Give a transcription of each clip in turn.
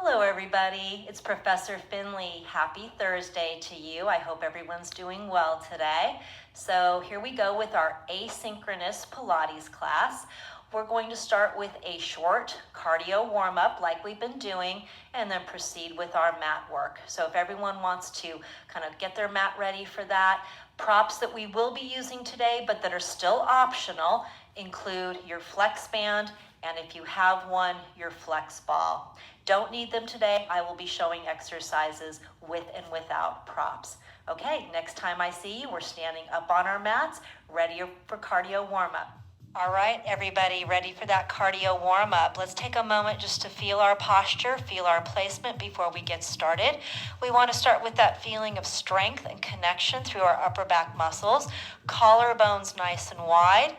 Hello everybody, it's Professor Finley. Happy Thursday to you. I hope everyone's doing well today. So here we go with our asynchronous Pilates class. We're going to start with a short cardio warm-up like we've been doing and then proceed with our mat work. So if everyone wants to kind of get their mat ready for that, props that we will be using today but that are still optional include your flex band and if you have one, your flex ball. Don't need them today. I will be showing exercises with and without props. Okay, next time I see you, we're standing up on our mats, ready for cardio warm-up. All right, everybody, ready for that cardio warm-up? Let's take a moment just to feel our posture, feel our placement before we get started. We want to start with that feeling of strength and connection through our upper back muscles. Collarbones nice and wide.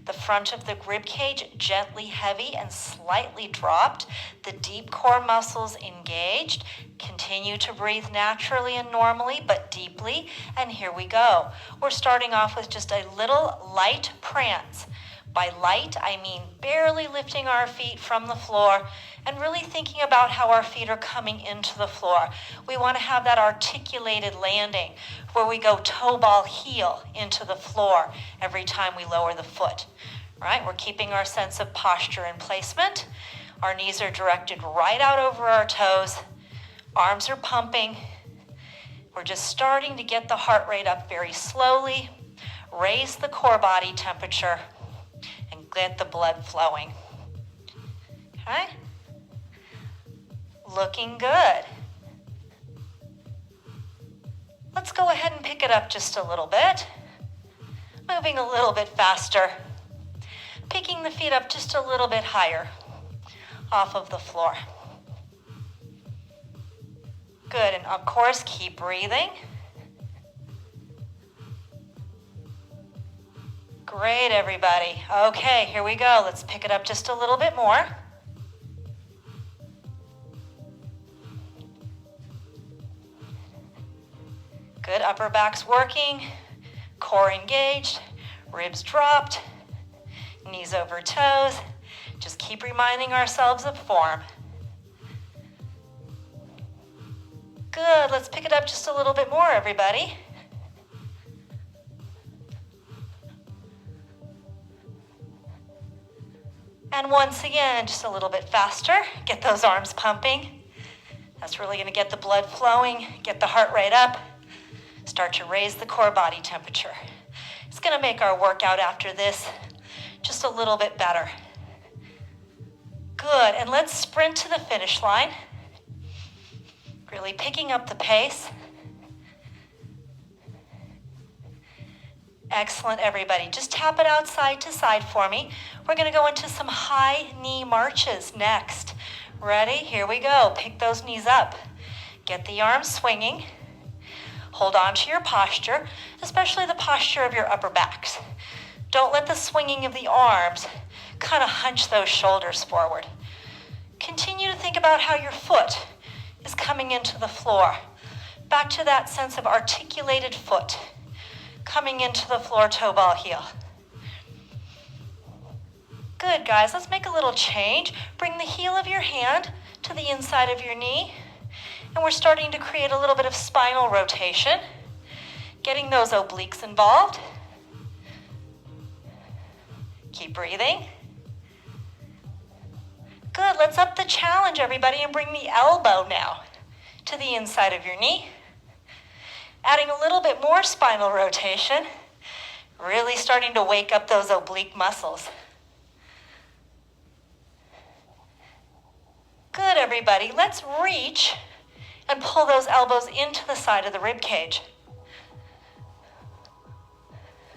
The front of the rib cage gently heavy and slightly dropped. The deep core muscles engaged. Continue to breathe naturally and normally, but deeply. And here we go. We're starting off with just a little light prance. By light, I mean barely lifting our feet from the floor and really thinking about how our feet are coming into the floor. We want to have that articulated landing where we go toe ball heel into the floor every time we lower the foot. Right? We're keeping our sense of posture and placement. Our knees are directed right out over our toes. Arms are pumping. We're just starting to get the heart rate up very slowly. Raise the core body temperature. Get the blood flowing. Okay? Looking good. Let's go ahead and pick it up just a little bit. Moving a little bit faster. Picking the feet up just a little bit higher off of the floor. Good, and of course, keep breathing. Great, everybody. Okay, here we go. Let's pick it up just a little bit more. Good, upper back's working, core engaged, ribs dropped, knees over toes. Just keep reminding ourselves of form. Good, let's pick it up just a little bit more, everybody. And once again, just a little bit faster. Get those arms pumping. That's really going to get the blood flowing, get the heart rate up, start to raise the core body temperature. It's going to make our workout after this just a little bit better. Good, and let's sprint to the finish line. Really picking up the pace. Excellent, everybody. Just tap it out side to side for me. We're going to go into some high knee marches next. Ready? Here we go. Pick those knees up. Get the arms swinging. Hold on to your posture, especially the posture of your upper backs. Don't let the swinging of the arms kind of hunch those shoulders forward. Continue to think about how your foot is coming into the floor. Back to that sense of articulated foot. Coming into the floor, toe ball heel. Good, guys. Let's make a little change. Bring the heel of your hand to the inside of your knee. And we're starting to create a little bit of spinal rotation. Getting those obliques involved. Keep breathing. Good. Let's up the challenge, everybody, and bring the elbow now to the inside of your knee. Adding a little bit more spinal rotation, really starting to wake up those oblique muscles. Good, everybody. Let's reach and pull those elbows into the side of the rib cage.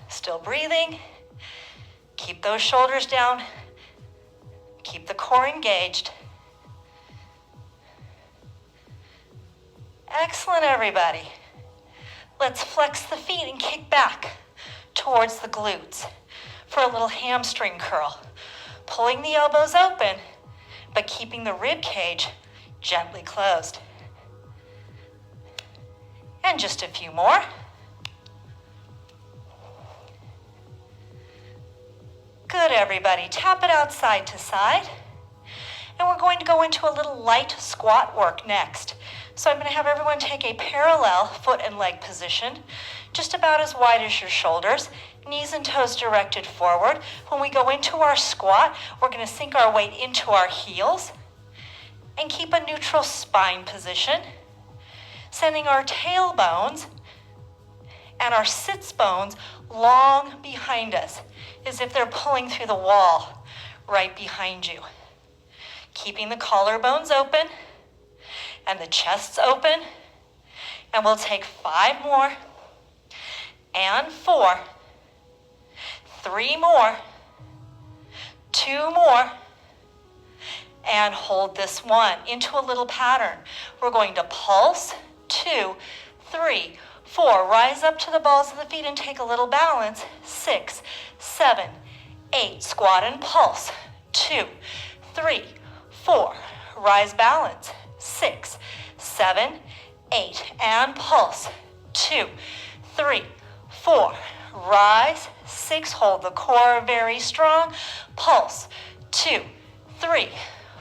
Still breathing. Keep those shoulders down. Keep the core engaged. Excellent, everybody. Let's flex the feet and kick back towards the glutes for a little hamstring curl. Pulling the elbows open, but keeping the rib cage gently closed. And just a few more. Good, everybody. Tap it out side to side. And we're going going to go into a little light squat work next. So I'm going to have everyone take a parallel foot and leg position, just about as wide as your shoulders, knees and toes directed forward. When we go into our squat, we're going to sink our weight into our heels and keep a neutral spine position, sending our tailbones and our sits bones long behind us, as if they're pulling through the wall right behind you. Keeping the collarbones open and the chests open. And we'll take 5 more and 4, 3 more, 2 more, and hold this one into a little pattern. We're going to pulse, 2, 3, 4. Rise up to the balls of the feet and take a little balance. 6, 7, 8. Squat and pulse. 2, 3, 4. Rise, balance. 6, 7, 8. And pulse. 2, 3, 4. Rise. 6. Hold the core very strong. Pulse. 2, 3,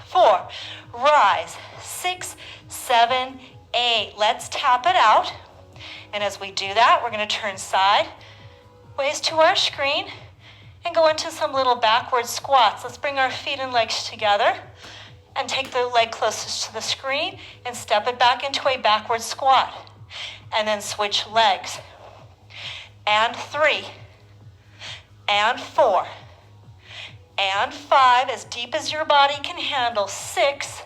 4. Rise. 6, 7, 8. Let's tap it out. And as we do that, we're going to turn sideways to our screen and go into some little backward squats. Let's bring our feet and legs together and take the leg closest to the screen and step it back into a backward squat. And then switch legs. And 3, and 4, and 5, as deep as your body can handle. 6,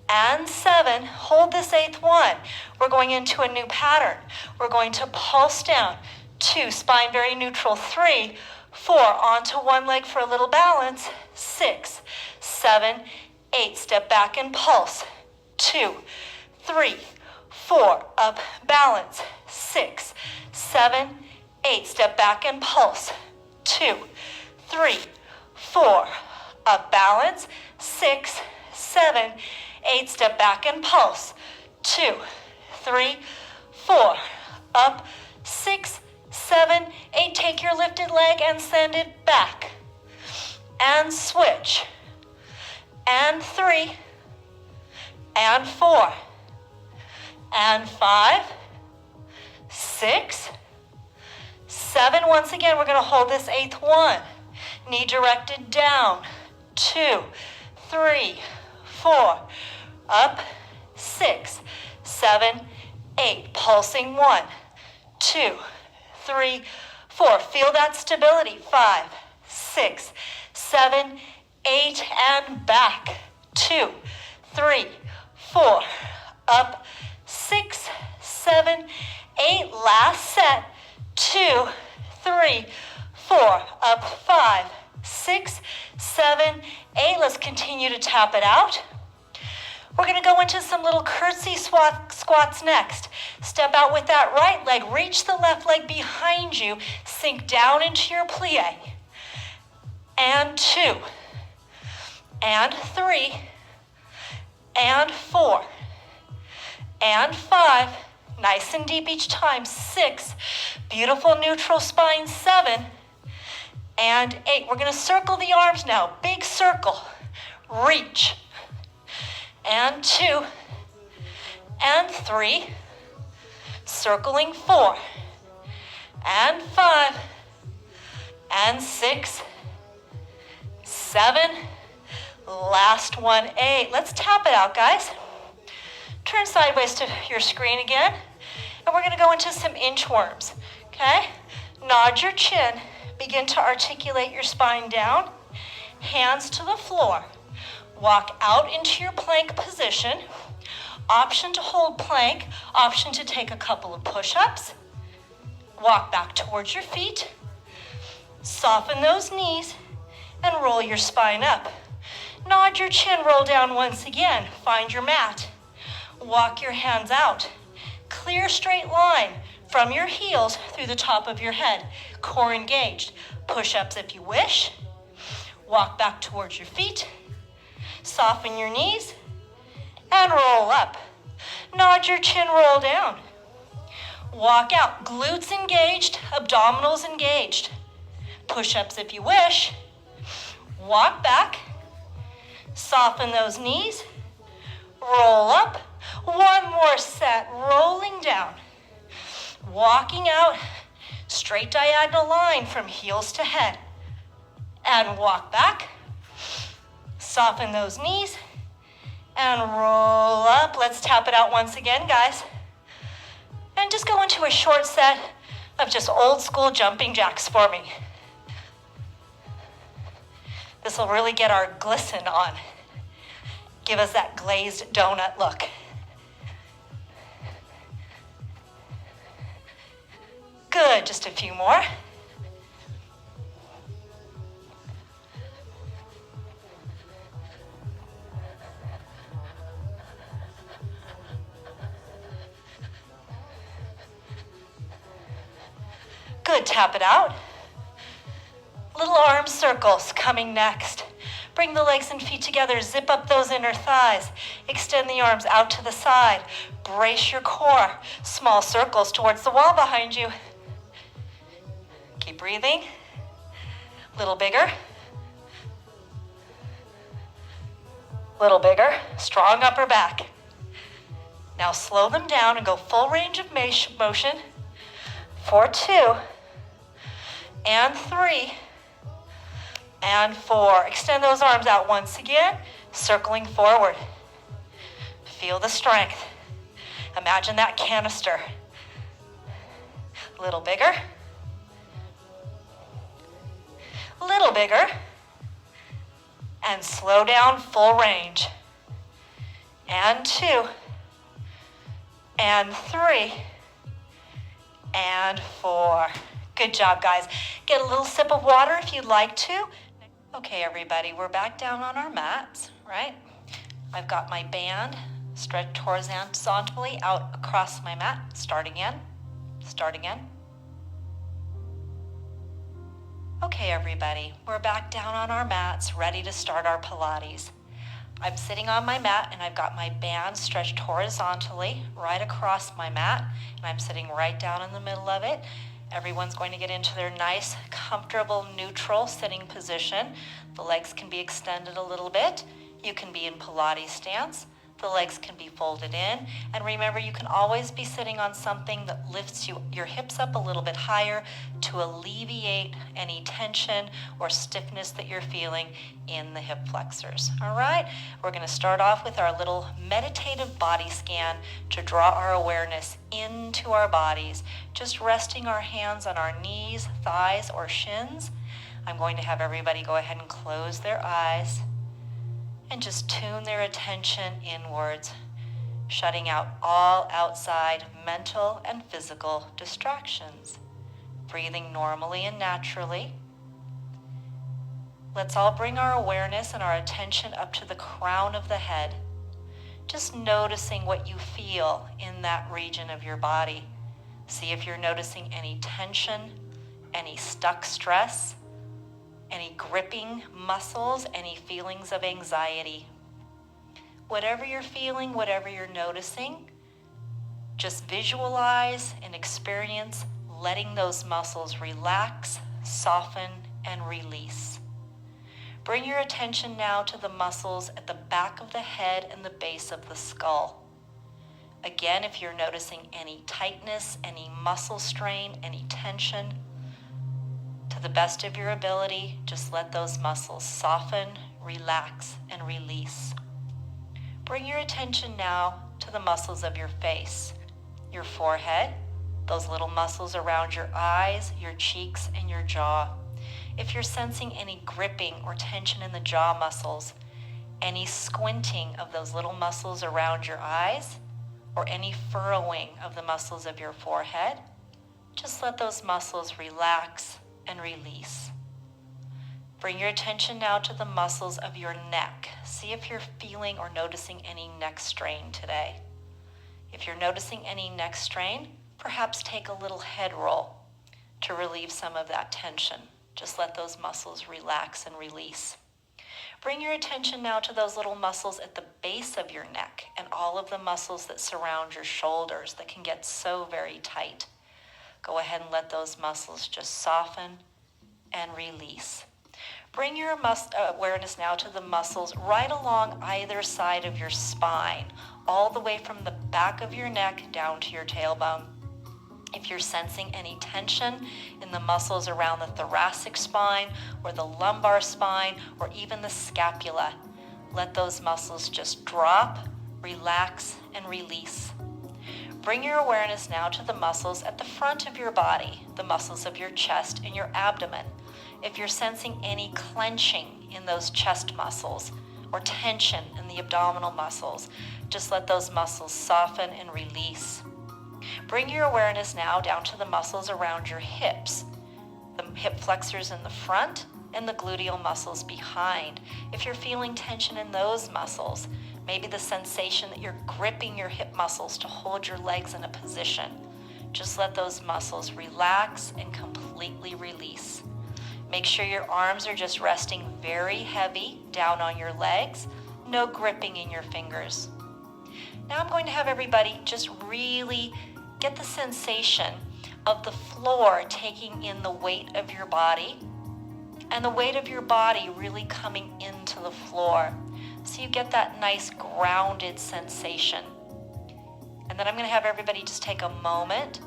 and 7. Hold this 8th one. We're going into a new pattern. We're going to pulse down. 2, spine very neutral. 3, 4, onto one leg for a little balance. 6, 7, 8. Step back and pulse. 2, 3, 4. Up, balance. 6, 7, 8. Step back and pulse. 2, 3, 4. Up, balance. 6, 7, 8. Step back and pulse. 2, 3, 4. Up, 6, 7, 8. Take your lifted leg and send it back. And switch. And 3, and 4, and 5, 6, 7. Once again, we're going to hold this 8th one. Knee directed down. 2, 3, 4. Up. 6, 7, 8. Pulsing. 1, 2, 3, 4. Feel that stability. 5, 6, 7, 8. And back. 2, 3, 4. Up. 6, 7, 8. Last set. 2, 3, 4. Up. 5, 6, 7, 8. Let's continue to tap it out. We're going to go into some little curtsy squats next. Step out with that right leg. Reach the left leg behind you. Sink down into your plie. And 2, and 3, and 4, and 5. Nice and deep each time. 6. Beautiful neutral spine. 7, and 8. We're going to circle the arms now. Big circle. Reach. And 2, and 3. Circling. 4, and 5, and 6, 7. Last one. 8. Let's tap it out, guys. Turn sideways to your screen again. And we're going to go into some inchworms. Okay? Nod your chin. Begin to articulate your spine down. Hands to the floor. Walk out into your plank position. Option to hold plank. Option to take a couple of push-ups. Walk back towards your feet. Soften those knees and roll your spine up. Nod your chin, roll down once again. Find your mat. Walk your hands out. Clear straight line from your heels through the top of your head. Core engaged. Push-ups if you wish. Walk back towards your feet. Soften your knees and roll up. Nod your chin, roll down. Walk out. Glutes engaged, abdominals engaged. Push-ups if you wish. Walk back. Soften those knees. Roll up. One more set, rolling down. Walking out, straight diagonal line from heels to head. And walk back. Soften those knees. And roll up. Let's tap it out once again, guys. And just go into a short set of just old school jumping jacks for me. This will really get our glisten on. Give us that glazed donut look. Good, just a few more. Good, tap it out. Little arm circles coming next. Bring the legs and feet together, zip up those inner thighs. Extend the arms out to the side. Brace your core. Small circles towards the wall behind you. Keep breathing. Little bigger. Little bigger. Strong upper back. Now slow them down and go full range of motion. For 2 and 3 and 4. Extend those arms out once again, circling forward. Feel the strength. Imagine that canister. A little bigger. A little bigger. And slow down, full range. And 2 and 3 and 4. Good job, guys. Get a little sip of water if you'd like to. Okay, everybody, we're back down on our mats, right? I've got my band stretched horizontally out across my mat. Start again. Start again. Okay, everybody, we're back down on our mats, ready to start our Pilates. I'm sitting on my mat and I've got my band stretched horizontally right across my mat, and I'm sitting right down in the middle of it. Everyone's going to get into their nice, comfortable, neutral sitting position. The legs can be extended a little bit. You can be in Pilates stance. The legs can be folded in. And remember, you can always be sitting on something that lifts your hips up a little bit higher to alleviate any tension or stiffness that you're feeling in the hip flexors. All right? We're going to start off with our little meditative body scan to draw our awareness into our bodies, just resting our hands on our knees, thighs, or shins. I'm going to have everybody go ahead and close their eyes and just tune their attention inwards, shutting out all outside mental and physical distractions. Breathing normally and naturally. Let's all bring our awareness and our attention up to the crown of the head. Just noticing what you feel in that region of your body. See if you're noticing any tension, any stuck stress, any gripping muscles, any feelings of anxiety. Whatever you're feeling, whatever you're noticing, just visualize and experience letting those muscles relax, soften, and release. Bring your attention now to the muscles at the back of the head and the base of the skull. Again, if you're noticing any tightness, any muscle strain, any tension, to the best of your ability, just let those muscles soften, relax, and release. Bring your attention now to the muscles of your face, your forehead, those little muscles around your eyes, your cheeks, and your jaw. If you're sensing any gripping or tension in the jaw muscles, any squinting of those little muscles around your eyes, or any furrowing of the muscles of your forehead, just let those muscles relax and release. Bring your attention now to the muscles of your neck. See if you're feeling or noticing any neck strain today. If you're noticing any neck strain, perhaps take a little head roll to relieve some of that tension. Just let those muscles relax and release. Bring your attention now to those little muscles at the base of your neck and all of the muscles that surround your shoulders that can get so very tight. Go ahead and let those muscles just soften and release. Bring your awareness now to the muscles right along either side of your spine, all the way from the back of your neck down to your tailbone. If you're sensing any tension in the muscles around the thoracic spine or the lumbar spine or even the scapula, let those muscles just drop, relax, and release. Bring your awareness now to the muscles at the front of your body, the muscles of your chest and your abdomen. If you're sensing any clenching in those chest muscles or tension in the abdominal muscles, just let those muscles soften and release. Bring your awareness now down to the muscles around your hips, the hip flexors in the front and the gluteal muscles behind. If you're feeling tension in those muscles, maybe the sensation that you're gripping your hip muscles to hold your legs in a position, just let those muscles relax and completely release. Make sure your arms are just resting very heavy down on your legs, no gripping in your fingers. Now I'm going to have everybody just really get the sensation of the floor taking in the weight of your body and the weight of your body really coming into the floor. So you get that nice grounded sensation. And then I'm going to have everybody just take a moment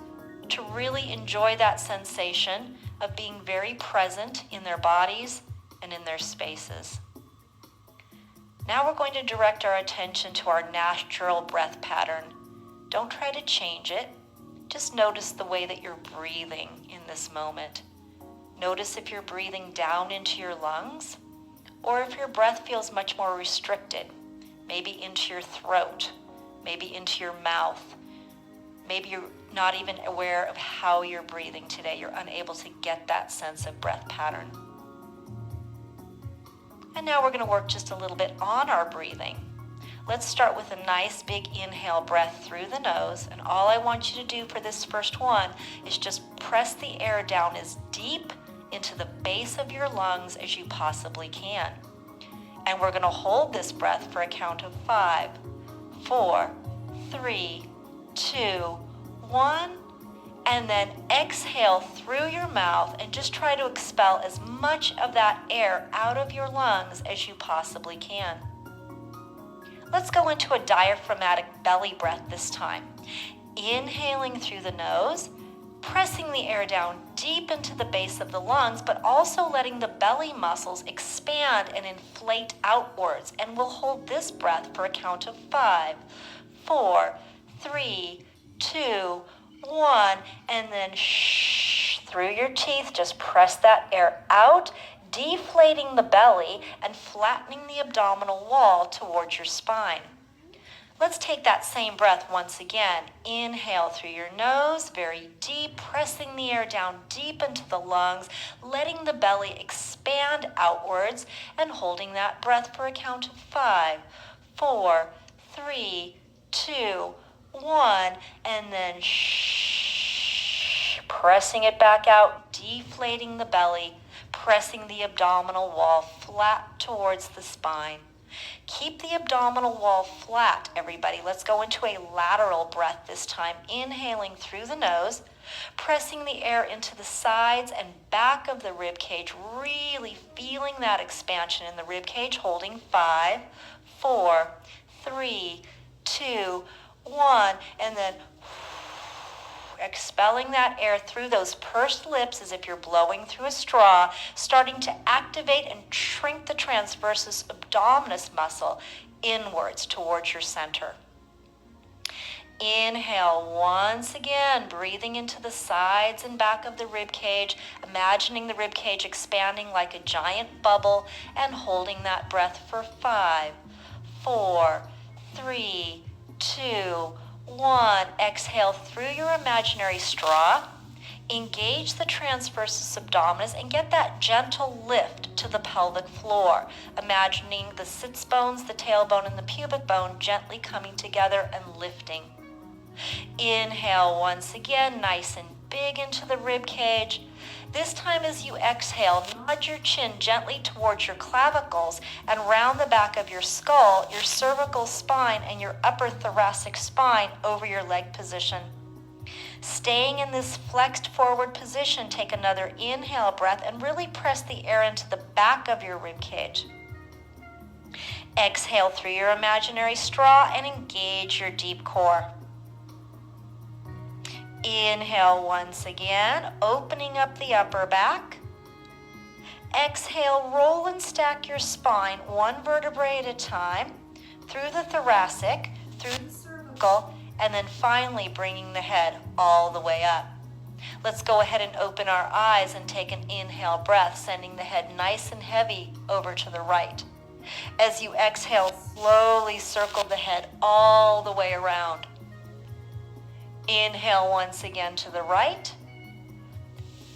to really enjoy that sensation of being very present in their bodies and in their spaces. Now we're going to direct our attention to our natural breath pattern. Don't try to change it. Just notice the way that you're breathing in this moment. Notice if you're breathing down into your lungs or if your breath feels much more restricted, maybe into your throat, maybe into your mouth. Maybe you're not even aware of how you're breathing today. You're unable to get that sense of breath pattern. And now we're going to work just a little bit on our breathing. Let's start with a nice big inhale breath through the nose. And all I want you to do for this first one is just press the air down as deep into the base of your lungs as you possibly can. And we're going to hold this breath for a count of 5, 4, 3, 2, 1, and then exhale through your mouth and just try to expel as much of that air out of your lungs as you possibly can. Let's go into a diaphragmatic belly breath this time. Inhaling through the nose, pressing the air down deep into the base of the lungs, but also letting the belly muscles expand and inflate outwards. And we'll hold this breath for a count of 5, 4, 3, 2, 1, and then through your teeth, just press that air out, deflating the belly and flattening the abdominal wall towards your spine. Let's take that same breath once again. Inhale through your nose, very deep, pressing the air down deep into the lungs, letting the belly expand outwards, and holding that breath for a count of 5, 4, 3, 2, 1, and then pressing it back out, deflating the belly, pressing the abdominal wall flat towards the spine. Keep the abdominal wall flat, everybody. Let's go into a lateral breath this time. Inhaling through the nose, pressing the air into the sides and back of the rib cage, really feeling that expansion in the rib cage, holding 5, 4, 3, 2, 1, and then expelling that air through those pursed lips as if you're blowing through a straw, starting to activate and shrink the transversus abdominis muscle inwards towards your center. Inhale once again, breathing into the sides and back of the rib cage, imagining the rib cage expanding like a giant bubble, and holding that breath for 5, 4, 3, 2, 1. Exhale through your imaginary straw. Engage the transversus abdominis and get that gentle lift to the pelvic floor, imagining the sits bones, the tailbone, and the pubic bone gently coming together and lifting. Inhale once again, nice and big into the rib cage. This time as you exhale, nod your chin gently towards your clavicles and round the back of your skull, your cervical spine, and your upper thoracic spine over your leg position. Staying in this flexed forward position, take another inhale breath and really press the air into the back of your rib cage. Exhale through your imaginary straw and engage your deep core. Inhale once again, opening up the upper back. Exhale, roll and stack your spine one vertebrae at a time through the thoracic, through the cervical, and then finally bringing the head all the way up. Let's go ahead and open our eyes and take an inhale breath, sending the head nice and heavy over to the right. As you exhale, slowly circle the head all the way around. Inhale once again to the right.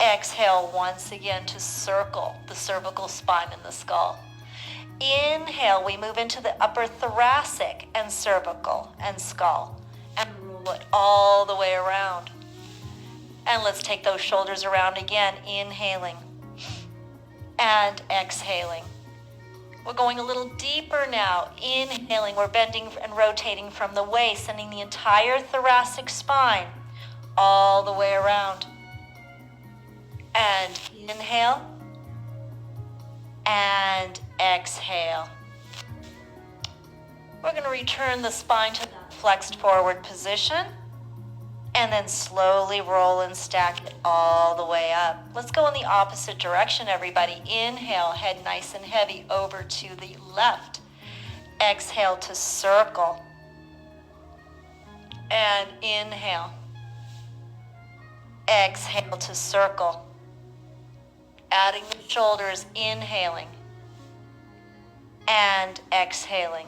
Exhale once again to circle the cervical spine and the skull. Inhale, we move into the upper thoracic and cervical and skull and roll it all the way around. And let's take those shoulders around again, inhaling and exhaling. We're going a little deeper now. Inhaling, we're bending and rotating from the waist, sending the entire thoracic spine all the way around. And inhale and exhale. We're going to return the spine to that flexed forward position and then slowly roll and stack it all the way up. Let's go in the opposite direction, everybody. Inhale, head nice and heavy over to the left. Exhale to circle. And inhale. Exhale to circle. Adding the shoulders, inhaling and exhaling.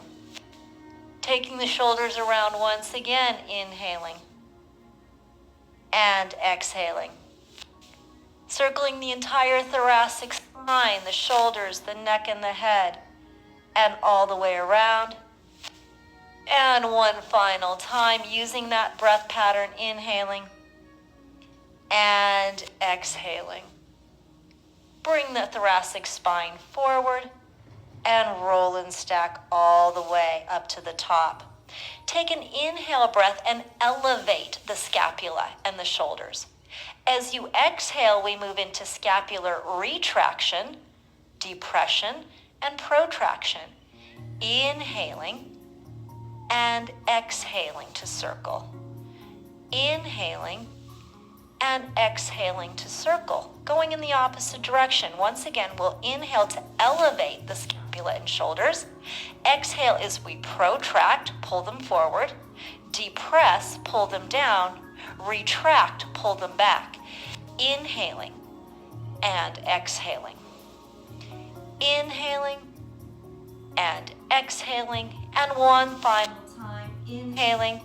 Taking the shoulders around once again, inhaling and exhaling. Circling the entire thoracic spine, the shoulders, the neck, and the head, and all the way around. And one final time, using that breath pattern, inhaling and exhaling. Bring the thoracic spine forward and roll and stack all the way up to the top. Take an inhale breath and elevate the scapula and the shoulders. As you exhale, we move into scapular retraction, depression, and protraction. Inhaling and exhaling to circle. Inhaling and exhaling to circle. Going in the opposite direction. Once again, we'll inhale to elevate the scapula and shoulders. Exhale as we protract, pull them forward. Depress, pull them down. Retract, pull them back. Inhaling and exhaling. Inhaling and exhaling. And one final time, inhaling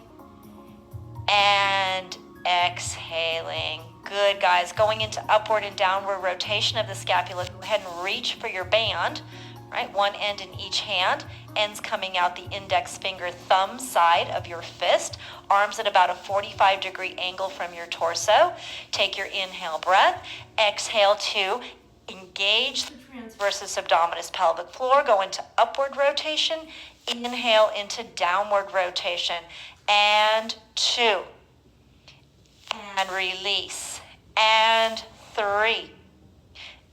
and exhaling. Good, guys. Going into upward and downward rotation of the scapula. Go ahead and reach for your band, right? One end in each hand. Ends coming out the index finger thumb side of your fist. Arms at about a 45-degree angle from your torso. Take your inhale breath. Exhale to engage the transversus abdominis pelvic floor. Go into upward rotation. Inhale into downward rotation. And 2. And release. And 3.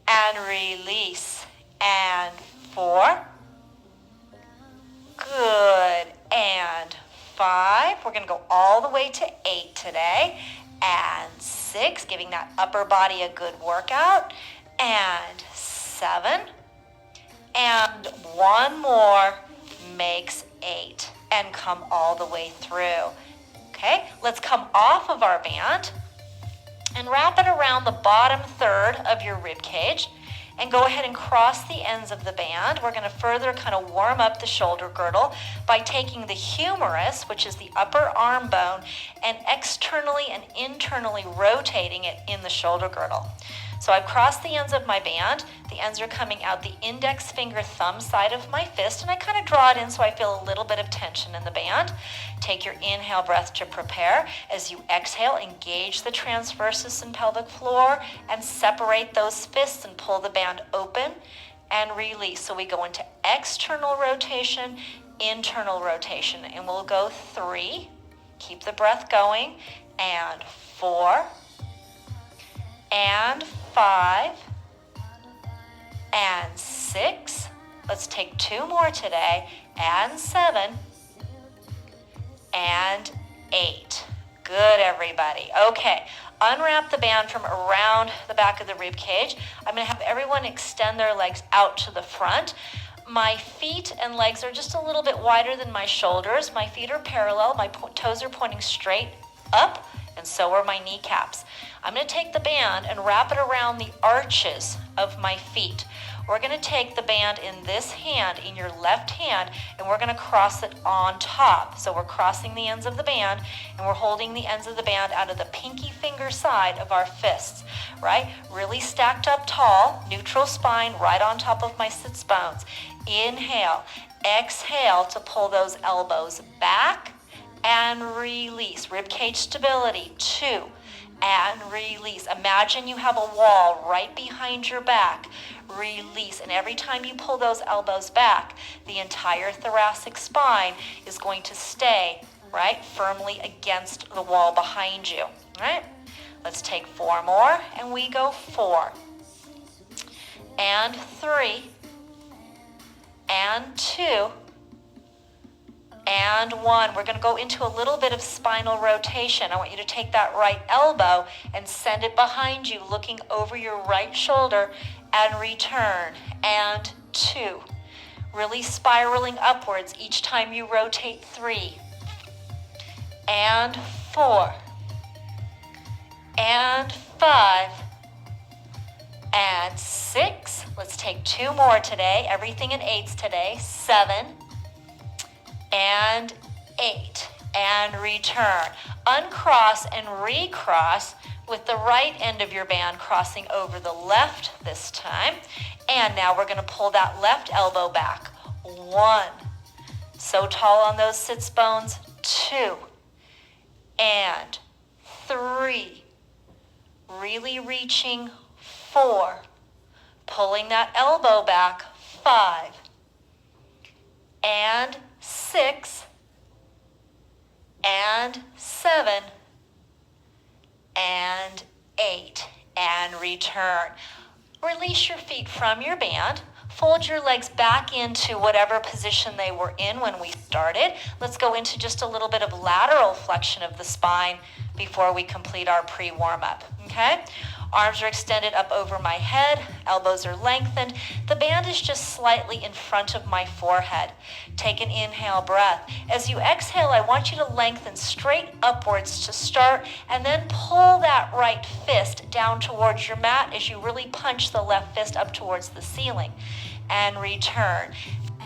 And release. And 4. Good. And 5. We're going to go all the way to 8 today. And 6, giving that upper body a good workout. And 7. And one more makes 8. And come all the way through. Okay, let's come off of our band and wrap it around the bottom third of your rib cage and go ahead and cross the ends of the band. We're going to further kind of warm up the shoulder girdle by taking the humerus, which is the upper arm bone, and externally and internally rotating it in the shoulder girdle. So I've crossed the ends of my band. The ends are coming out the index finger thumb side of my fist, and I kind of draw it in so I feel a little bit of tension in the band. Take your inhale breath to prepare. As you exhale, engage the transversus and pelvic floor and separate those fists and pull the band open and release. So we go into external rotation, internal rotation, and we'll go 3. Keep the breath going. And 4, and 5, and 6. Let's take 2 more today, and 7, and 8. Good, everybody. Okay, unwrap the band from around the back of the rib cage. I'm going to have everyone extend their legs out to the front. My feet and legs are just a little bit wider than my shoulders. My feet are parallel. My toes are pointing straight up, and so are my kneecaps. I'm going to take the band and wrap it around the arches of my feet. We're going to take the band in this hand, in your left hand, and we're going to cross it on top. So we're crossing the ends of the band, and we're holding the ends of the band out of the pinky finger side of our fists, right? Really stacked up tall, neutral spine right on top of my sits bones. Inhale, exhale to pull those elbows back and release. Rib cage stability, 2, and release. Imagine you have a wall right behind your back. Release. And every time you pull those elbows back, the entire thoracic spine is going to stay, right, firmly against the wall behind you. All right? Let's take 4 more, and we go 4, and 3, and 2, and 1. We're going to go into a little bit of spinal rotation. I want you to take that right elbow and send it behind you, looking over your right shoulder, and return. And 2. Really spiraling upwards each time you rotate. 3. And 4. And 5. And 6. Let's take 2 more today. Everything in 8s today. 7. And 8, and return. Uncross and recross with the right end of your band crossing over the left this time. And now we're going to pull that left elbow back. 1, so tall on those sits bones. 2, and 3, really reaching. 4, pulling that elbow back. 5, and 6, and 7, and 8, and return. Release your feet from your band. Fold your legs back into whatever position they were in when we started. Let's go into just a little bit of lateral flexion of the spine before we complete our pre-warm-up, okay? Arms are extended up over my head, elbows are lengthened. The band is just slightly in front of my forehead. Take an inhale breath. As you exhale, I want you to lengthen straight upwards to start, and then pull that right fist down towards your mat as you really punch the left fist up towards the ceiling. And return.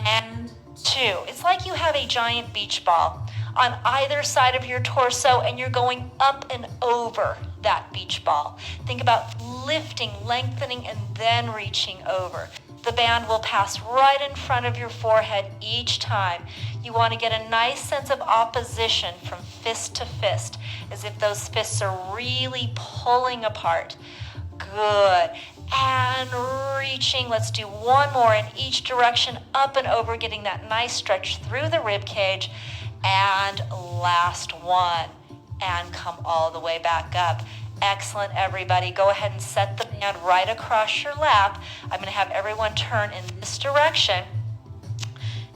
And 2. It's like you have a giant beach ball on either side of your torso, and you're going up and over that beach ball. Think about lifting, lengthening, and then reaching over. The band will pass right in front of your forehead each time. You want to get a nice sense of opposition from fist to fist, as if those fists are really pulling apart. Good. And reaching. Let's do 1 more in each direction, up and over, getting that nice stretch through the rib cage. And last 1. And come all the way back up. Excellent, everybody. Go ahead and set the band right across your lap. I'm going to have everyone turn in this direction.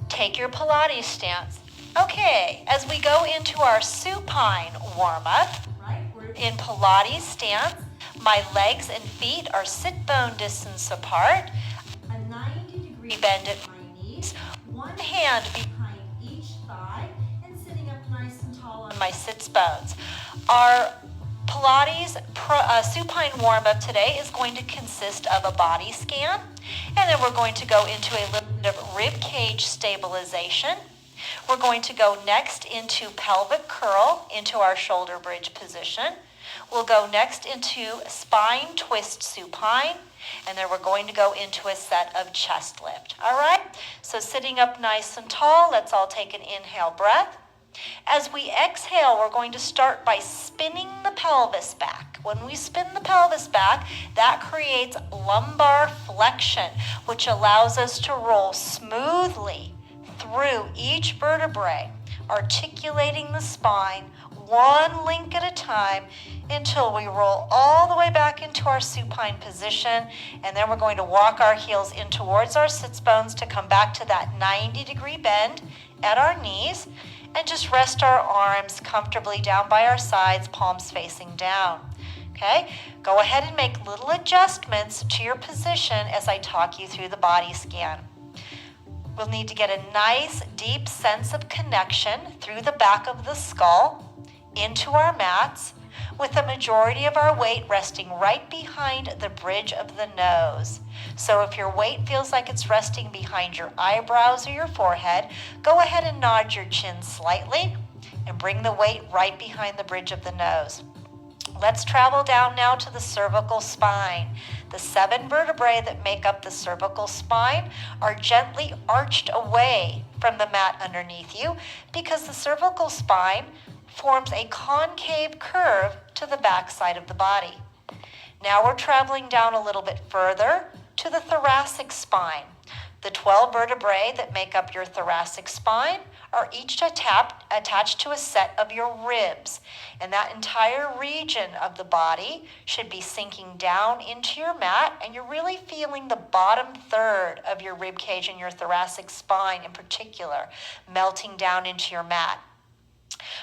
Take your Pilates stance. Okay, as we go into our supine warm-up, right, we're in Pilates stance. My legs and feet are sit bone distance apart. A 90-degree bend at my knees. One hand behind each thigh and sitting up nice and tall on my sits bones. Our Pilates supine warm-up today is going to consist of a body scan, and then we're going to go into a little bit of rib cage stabilization. We're going to go next into pelvic curl, into our shoulder bridge position. We'll go next into spine twist supine, and then we're going to go into a set of chest lift. All right? So sitting up nice and tall, let's all take an inhale breath. As we exhale, we're going to start by spinning the pelvis back. When we spin the pelvis back, that creates lumbar flexion, which allows us to roll smoothly through each vertebrae, articulating the spine one link at a time until we roll all the way back into our supine position. And then we're going to walk our heels in towards our sits bones to come back to that 90-degree bend at our knees. And just rest our arms comfortably down by our sides, palms facing down. Okay, go ahead and make little adjustments to your position as I talk you through the body scan. We'll need to get a nice deep sense of connection through the back of the skull into our mats, with the majority of our weight resting right behind the bridge of the nose. So if your weight feels like it's resting behind your eyebrows or your forehead, go ahead and nod your chin slightly and bring the weight right behind the bridge of the nose. Let's travel down now to the cervical spine. The 7 vertebrae that make up the cervical spine are gently arched away from the mat underneath you because the cervical spine forms a concave curve to the back side of the body. Now we're traveling down a little bit further to the thoracic spine. The 12 vertebrae that make up your thoracic spine are each attached to a set of your ribs. And that entire region of the body should be sinking down into your mat, and you're really feeling the bottom third of your rib cage and your thoracic spine in particular melting down into your mat.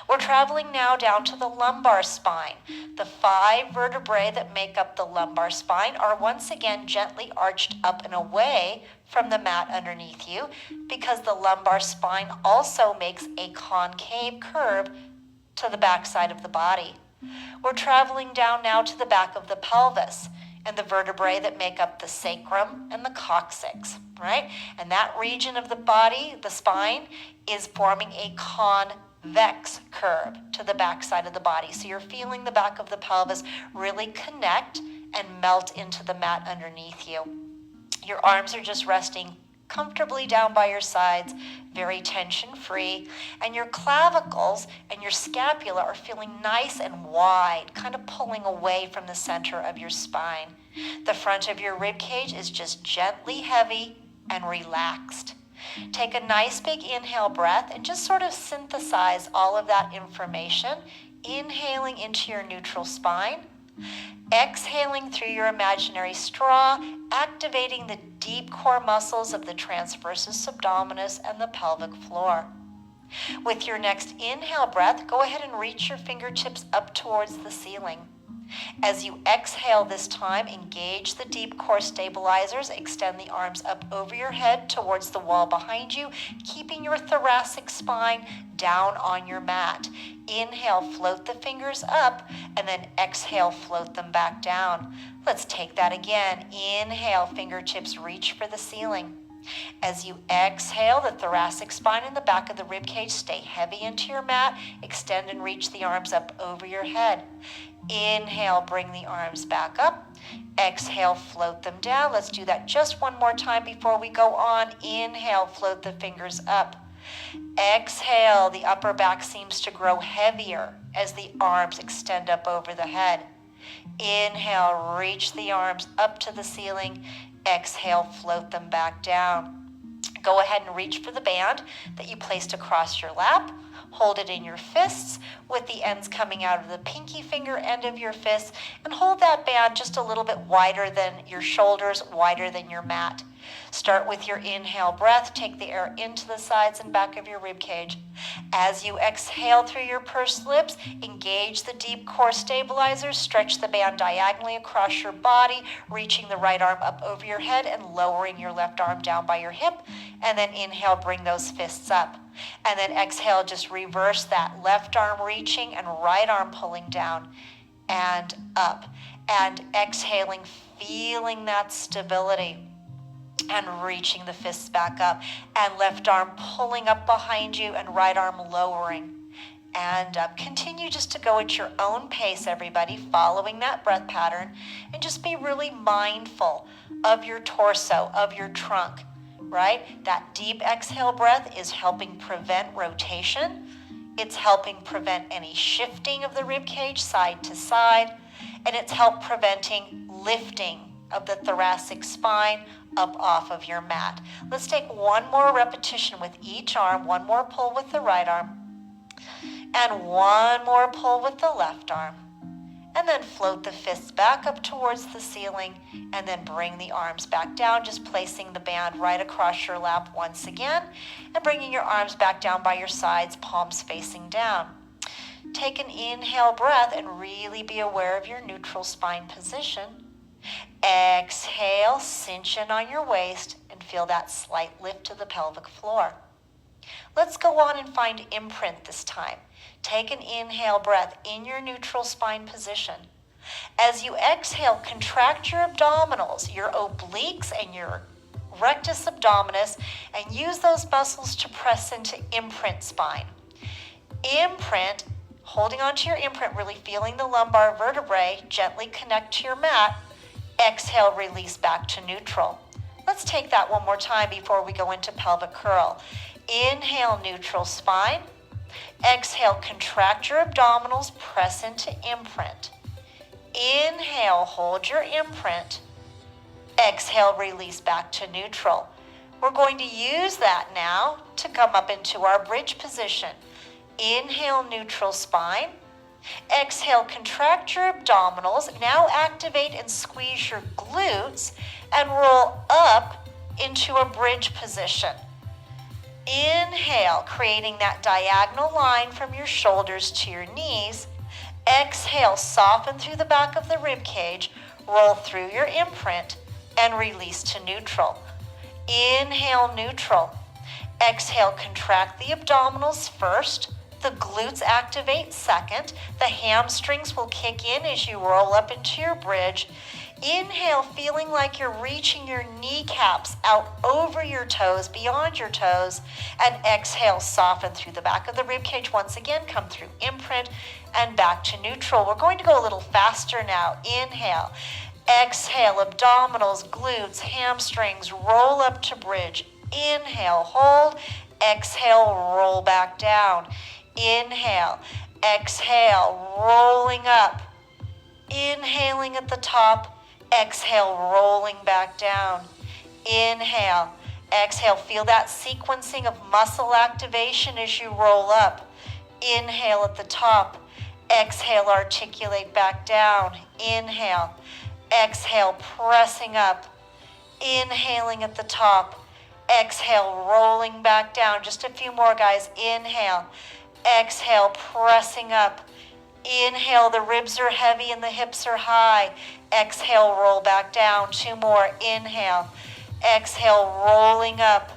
We're traveling now down to the lumbar spine. The 5 vertebrae that make up the lumbar spine are once again gently arched up and away from the mat underneath you because the lumbar spine also makes a concave curve to the back side of the body. We're traveling down now to the back of the pelvis and the vertebrae that make up the sacrum and the coccyx, right? And that region of the body, the spine, is forming a convex curve to the back side of the body. So you're feeling the back of the pelvis really connect and melt into the mat underneath you. Your arms are just resting comfortably down by your sides, very tension-free, and your clavicles and your scapula are feeling nice and wide, kind of pulling away from the center of your spine. The front of your rib cage is just gently heavy and relaxed. Take a nice big inhale breath and just sort of synthesize all of that information, inhaling into your neutral spine, exhaling through your imaginary straw, activating the deep core muscles of the transversus abdominis and the pelvic floor. With your next inhale breath, go ahead and reach your fingertips up towards the ceiling. As you exhale this time, engage the deep core stabilizers. Extend the arms up over your head towards the wall behind you, keeping your thoracic spine down on your mat. Inhale, float the fingers up, and then exhale, float them back down. Let's take that again. Inhale, fingertips reach for the ceiling. As you exhale, the thoracic spine and the back of the rib cage stay heavy into your mat. Extend and reach the arms up over your head. Inhale, bring the arms back up. Exhale, float them down. Let's do that just one more time before we go on. Inhale, float the fingers up. Exhale, the upper back seems to grow heavier as the arms extend up over the head. Inhale, reach the arms up to the ceiling. Exhale, float them back down. Go ahead and reach for the band that you placed across your lap. Hold it in your fists with the ends coming out of the pinky finger end of your fists, and hold that band just a little bit wider than your shoulders, wider than your mat. Start with your inhale breath. Take the air into the sides and back of your rib cage. As you exhale through your pursed lips, engage the deep core stabilizers. Stretch the band diagonally across your body, reaching the right arm up over your head and lowering your left arm down by your hip. And then inhale, bring those fists up. And then exhale, just reverse that. Left arm reaching and right arm pulling down and up. And exhaling, feeling that stability. And reaching the fists back up, and left arm pulling up behind you and right arm lowering and up. Continue just to go at your own pace, everybody, following that breath pattern, and just be really mindful of your torso, of your trunk, right? That deep exhale breath is helping prevent rotation. It's helping prevent any shifting of the rib cage side to side, and it's preventing lifting of the thoracic spine up off of your mat. Let's take one more repetition with each arm, one more pull with the right arm. And one more pull with the left arm. And then float the fists back up towards the ceiling, and then bring the arms back down, just placing the band right across your lap once again, and bringing your arms back down by your sides, palms facing down. Take an inhale breath and really be aware of your neutral spine position. Exhale, cinch in on your waist and feel that slight lift to the pelvic floor. Let's go on and find imprint this time. Take an inhale breath in your neutral spine position. As you exhale, contract your abdominals, your obliques and your rectus abdominis, and use those muscles to press into imprint spine. Imprint, holding onto your imprint, really feeling the lumbar vertebrae, gently connect to your mat. Exhale, release back to neutral. Let's take that one more time before we go into pelvic curl. Inhale, neutral spine. Exhale, contract your abdominals, press into imprint. Inhale, hold your imprint. Exhale, release back to neutral. We're going to use that now to come up into our bridge position. Inhale, neutral spine. Exhale, contract your abdominals. Now activate and squeeze your glutes and roll up into a bridge position. Inhale, creating that diagonal line from your shoulders to your knees. Exhale, soften through the back of the rib cage, roll through your imprint, and release to neutral. Inhale, neutral. Exhale, contract the abdominals first. The glutes activate second. The hamstrings will kick in as you roll up into your bridge. Inhale, feeling like you're reaching your kneecaps out over your toes, beyond your toes. And exhale, soften through the back of the rib cage. Once again, come through imprint and back to neutral. We're going to go a little faster now. Inhale. Exhale, abdominals, glutes, hamstrings, roll up to bridge. Inhale, hold. Exhale, roll back down. Inhale. Exhale, rolling up. Inhaling at the top. Exhale, rolling back down. Inhale. Exhale, feel that sequencing of muscle activation as you roll up. Inhale at the top. Exhale, articulate back down. Inhale. Exhale, pressing up. Inhaling at the top. Exhale, rolling back down. Just a few more, guys. Inhale. Exhale, pressing up. Inhale, the ribs are heavy and the hips are high. Exhale, roll back down. Two more. Inhale. Exhale, rolling up.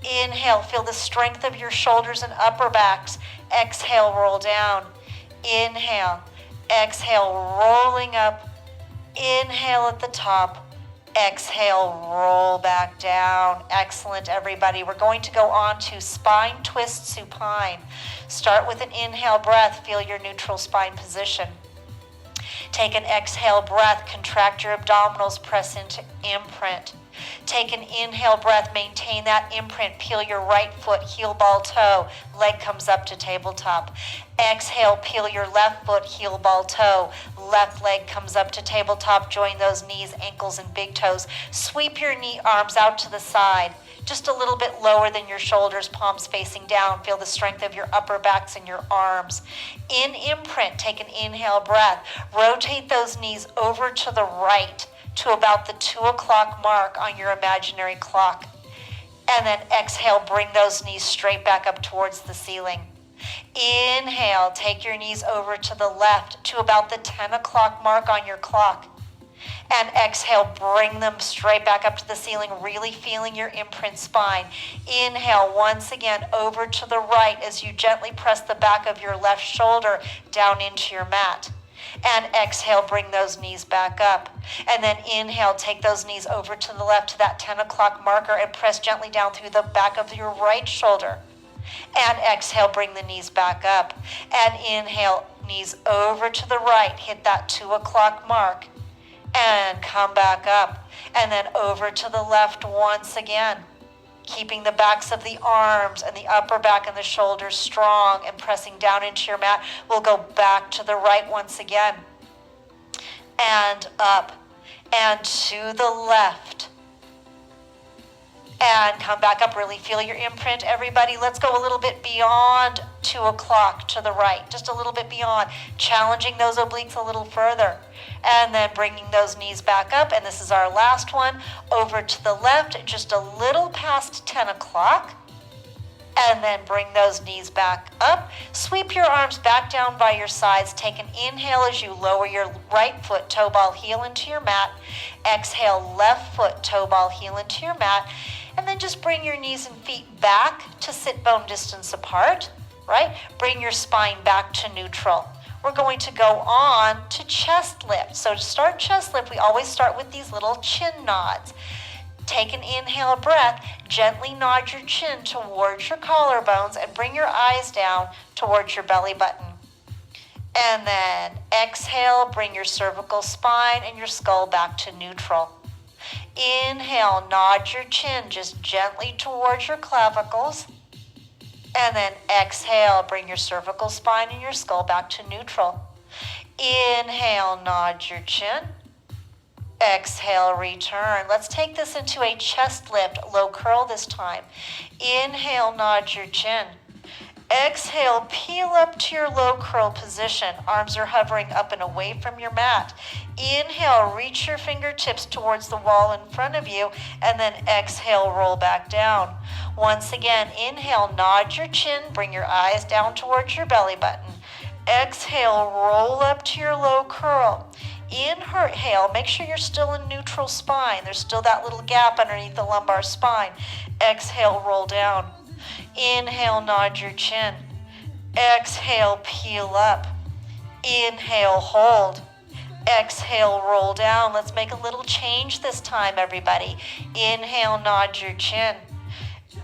Inhale, feel the strength of your shoulders and upper backs. Exhale, roll down. Inhale. Exhale, rolling up. Inhale at the top. Exhale, roll back down. Excellent, everybody. We're going to go on to spine twist supine. Start with an inhale breath. Feel your neutral spine position. Take an exhale breath. Contract your abdominals. Press into imprint. Take an inhale breath. Maintain that imprint. Peel your right foot, heel, ball, toe. Leg comes up to tabletop. Exhale, peel your left foot, heel, ball, toe. Left leg comes up to tabletop. Join those knees, ankles, and big toes. Sweep your knee arms out to the side. Just a little bit lower than your shoulders, palms facing down. Feel the strength of your upper backs and your arms. In imprint, take an inhale breath. Rotate those knees over to the right to about the 2 o'clock mark on your imaginary clock. And then exhale, bring those knees straight back up towards the ceiling. Inhale, take your knees over to the left to about the 10 o'clock mark on your clock. And exhale, bring them straight back up to the ceiling, really feeling your imprint spine. Inhale, once again, over to the right as you gently press the back of your left shoulder down into your mat. And exhale, bring those knees back up. And then inhale, take those knees over to the left to that 10 o'clock marker and press gently down through the back of your right shoulder. And exhale, bring the knees back up. And inhale, knees over to the right, hit that 2 o'clock mark. And come back up. And then over to the left once again. Keeping the backs of the arms and the upper back and the shoulders strong and pressing down into your mat. We'll go back to the right once again. And up and to the left. And come back up, really feel your imprint, everybody. Let's go a little bit beyond 2 o'clock to the right, just a little bit beyond, challenging those obliques a little further. And then bringing those knees back up, and this is our last one, over to the left, just a little past 10 o'clock. And then bring those knees back up. Sweep your arms back down by your sides. Take an inhale as you lower your right foot, toe ball, heel into your mat. Exhale, left foot, toe ball, heel into your mat. And then just bring your knees and feet back to sit bone distance apart, right? Bring your spine back to neutral. We're going to go on to chest lift. So to start chest lift, we always start with these little chin nods. Take an inhale breath, gently nod your chin towards your collarbones and bring your eyes down towards your belly button. And then exhale, bring your cervical spine and your skull back to neutral. Inhale, nod your chin just gently towards your clavicles. And then exhale, bring your cervical spine and your skull back to neutral. Inhale, nod your chin. Exhale, return. Let's take this into a chest lift, low curl this time. Inhale, nod your chin. Exhale, peel up to your low curl position. Arms are hovering up and away from your mat. Inhale, reach your fingertips towards the wall in front of you, and then exhale, roll back down. Once again, inhale, nod your chin, bring your eyes down towards your belly button. Exhale, roll up to your low curl. Inhale, make sure you're still in neutral spine. There's still that little gap underneath the lumbar spine. Exhale, roll down. Inhale, nod your chin. Exhale, peel up. Inhale, hold. Exhale, roll down. Let's make a little change this time, everybody. Inhale, nod your chin.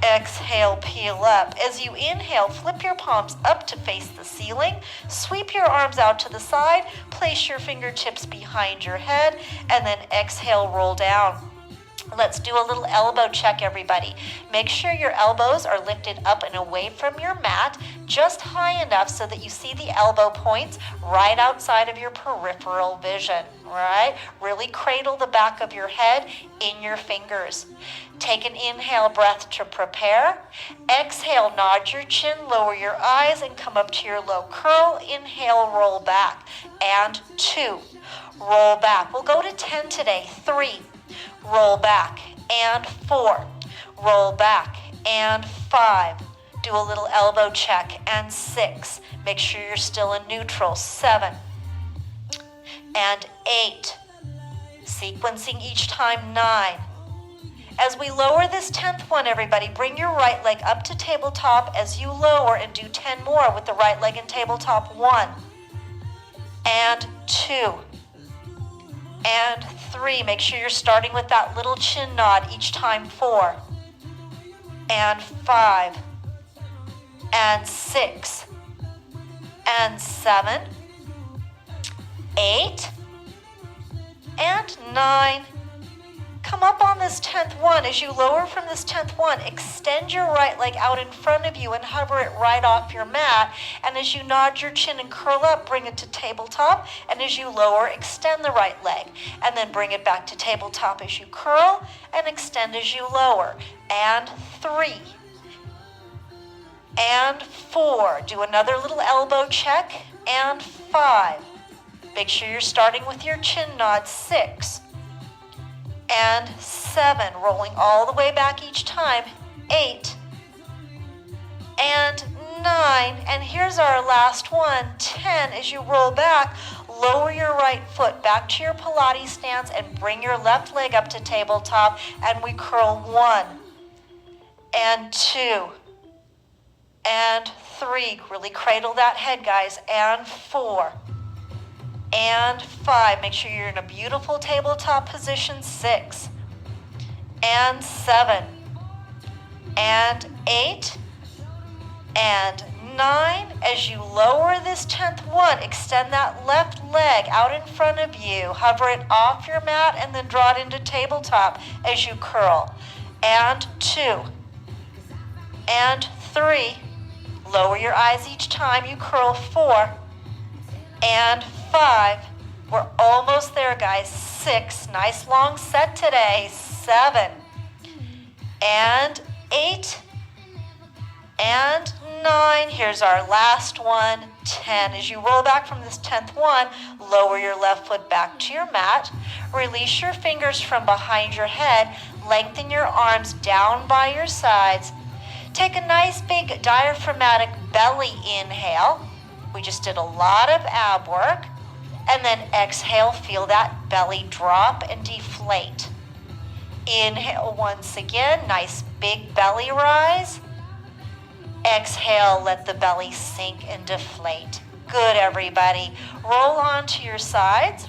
Exhale, peel up. As you inhale, flip your palms up to face the ceiling. Sweep your arms out to the side. Place your fingertips behind your head. And then exhale, roll down. Let's do a little elbow check, everybody. Make sure your elbows are lifted up and away from your mat, just high enough so that you see the elbow points right outside of your peripheral vision, right? Really cradle the back of your head in your fingers. Take an inhale breath to prepare. Exhale, nod your chin, lower your eyes, and come up to your low curl. Inhale, roll back. And 2. Roll back. We'll go to 10 today. 3. Roll back. And 4. Roll back. And 5. Do a little elbow check. And 6. Make sure you're still in neutral. 7. And 8. Sequencing each time. 9. As we lower this 10th one, everybody, bring your right leg up to tabletop as you lower and do 10 more with the right leg in tabletop. 1. And 2. And 3. Make sure you're starting with that little chin nod each time. 4. And 5. And 6. And 7. 8. And 9. Come up on this 10th one. As you lower from this 10th one, extend your right leg out in front of you and hover it right off your mat. And as you nod your chin and curl up, bring it to tabletop. And as you lower, extend the right leg. And then bring it back to tabletop as you curl and extend as you lower. And 3. And 4. Do another little elbow check. And 5. Make sure you're starting with your chin nod. 6. And 7, rolling all the way back each time. 8. And 9. And here's our last one. 10. As you roll back, lower your right foot back to your Pilates stance and bring your left leg up to tabletop. And we curl 1. And 2. And 3. Really cradle that head, guys. And 4. And 5. Make sure you're in a beautiful tabletop position. 6. And 7. And 8. And 9. As you lower this 10th one, extend that left leg out in front of you. Hover it off your mat and then draw it into tabletop as you curl. And 2. And 3. Lower your eyes each time you curl. 4. And 5. We're almost there, guys. 6. Nice long set today. 7. and 8, and 9. Here's our last one, 10. As you roll back from this 10th one, lower your left foot back to your mat. Release your fingers from behind your head. Lengthen your arms down by your sides. Take a nice big diaphragmatic belly inhale. We just did a lot of ab work. And then exhale, feel that belly drop and deflate. Inhale once again, nice big belly rise. Exhale, let the belly sink and deflate. Good, everybody. Roll onto your sides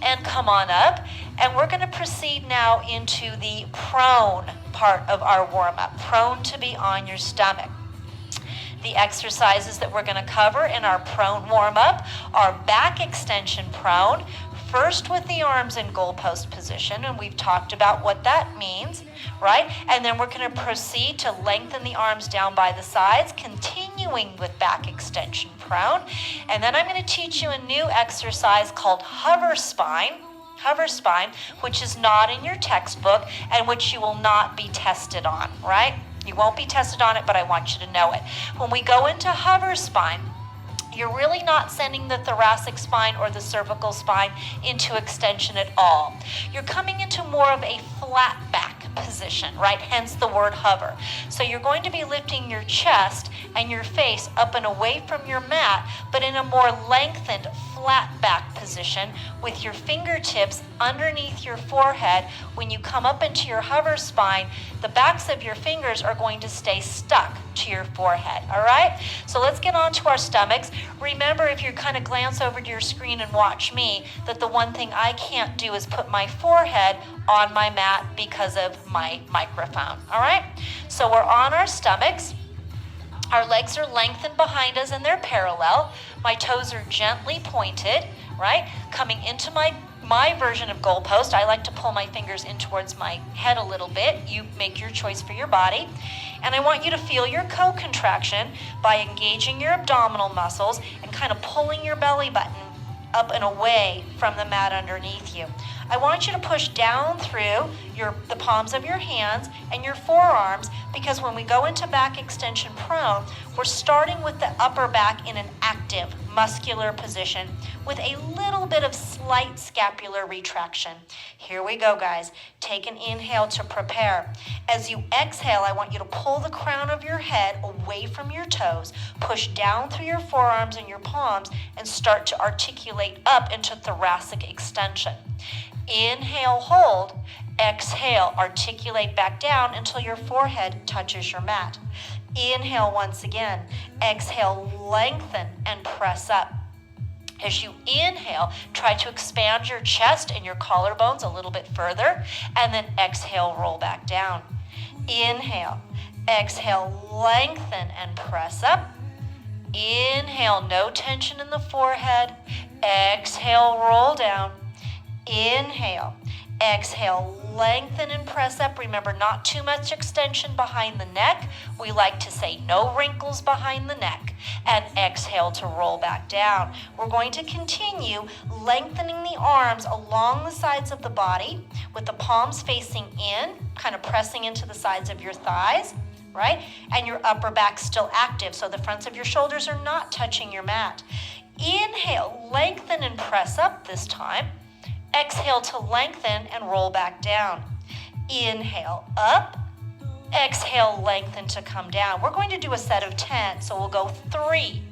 and come on up. And we're going to proceed now into the prone part of our warm-up, prone to be on your stomach. The exercises that we're going to cover in our prone warm-up are back extension prone, first with the arms in goalpost position, and we've talked about what that means, right? And then we're going to proceed to lengthen the arms down by the sides, continuing with back extension prone. And then I'm going to teach you a new exercise called hover spine, which is not in your textbook and which you will not be tested on, right? You won't be tested on it, but I want you to know it. When we go into hover spine, you're really not sending the thoracic spine or the cervical spine into extension at all. You're coming into more of a flat back position, right? Hence the word hover. So you're going to be lifting your chest and your face up and away from your mat, but in a more lengthened flat back position with your fingertips underneath your forehead. When you come up into your hover spine, the backs of your fingers are going to stay stuck to your forehead, all right? So let's get on to our stomachs. Remember, if you kind of glance over to your screen and watch me, that the one thing I can't do is put my forehead on my mat because of my microphone, all right? So we're on our stomachs. Our legs are lengthened behind us and they're parallel. My toes are gently pointed, right? Coming into my version of goalpost, I like to pull my fingers in towards my head a little bit. You make your choice for your body. And I want you to feel your co-contraction by engaging your abdominal muscles and kind of pulling your belly button up and away from the mat underneath you. I want you to push down through the palms of your hands and your forearms, because when we go into back extension prone, we're starting with the upper back in an active muscular position with a little bit of slight scapular retraction. Here we go, guys. Take an inhale to prepare. As you exhale, I want you to pull the crown of your head away from your toes, push down through your forearms and your palms, and start to articulate up into thoracic extension. Inhale, hold. Exhale, articulate back down until your forehead touches your mat. Inhale once again. Exhale, lengthen and press up. As you inhale, try to expand your chest and your collarbones a little bit further, and then exhale, roll back down. Inhale, exhale, lengthen and press up. Inhale, no tension in the forehead. Exhale, roll down. Inhale, exhale, lengthen and press up. Remember, not too much extension behind the neck. We like to say no wrinkles behind the neck. And exhale to roll back down. We're going to continue lengthening the arms along the sides of the body with the palms facing in, kind of pressing into the sides of your thighs, right? And your upper back still active, so the fronts of your shoulders are not touching your mat. Inhale, lengthen and press up this time. Exhale to lengthen and roll back down. Inhale, up. Exhale, lengthen to come down. We're going to do a set of 10, so we'll go 3.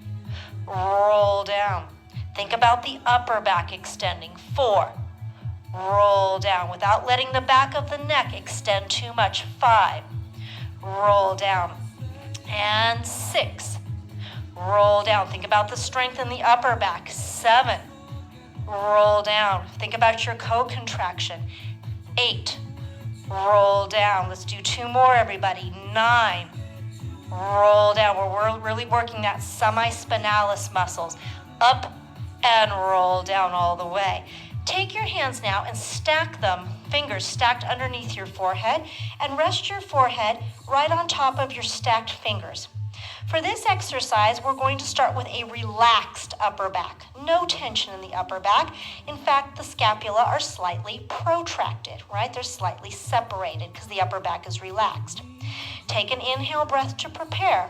Roll down. Think about the upper back extending. 4. Roll down without letting the back of the neck extend too much. 5. Roll down. And 6. Roll down. Think about the strength in the upper back. 7. Roll down. Think about your co-contraction. 8. Roll down. Let's do 2 more, everybody. 9. Roll down. We're really working that semispinalis muscles. Up and roll down all the way. Take your hands now and stack them, fingers stacked underneath your forehead, and rest your forehead right on top of your stacked fingers. For this exercise, we're going to start with a relaxed upper back. No tension in the upper back. In fact, the scapula are slightly protracted, right? They're slightly separated because the upper back is relaxed. Take an inhale breath to prepare.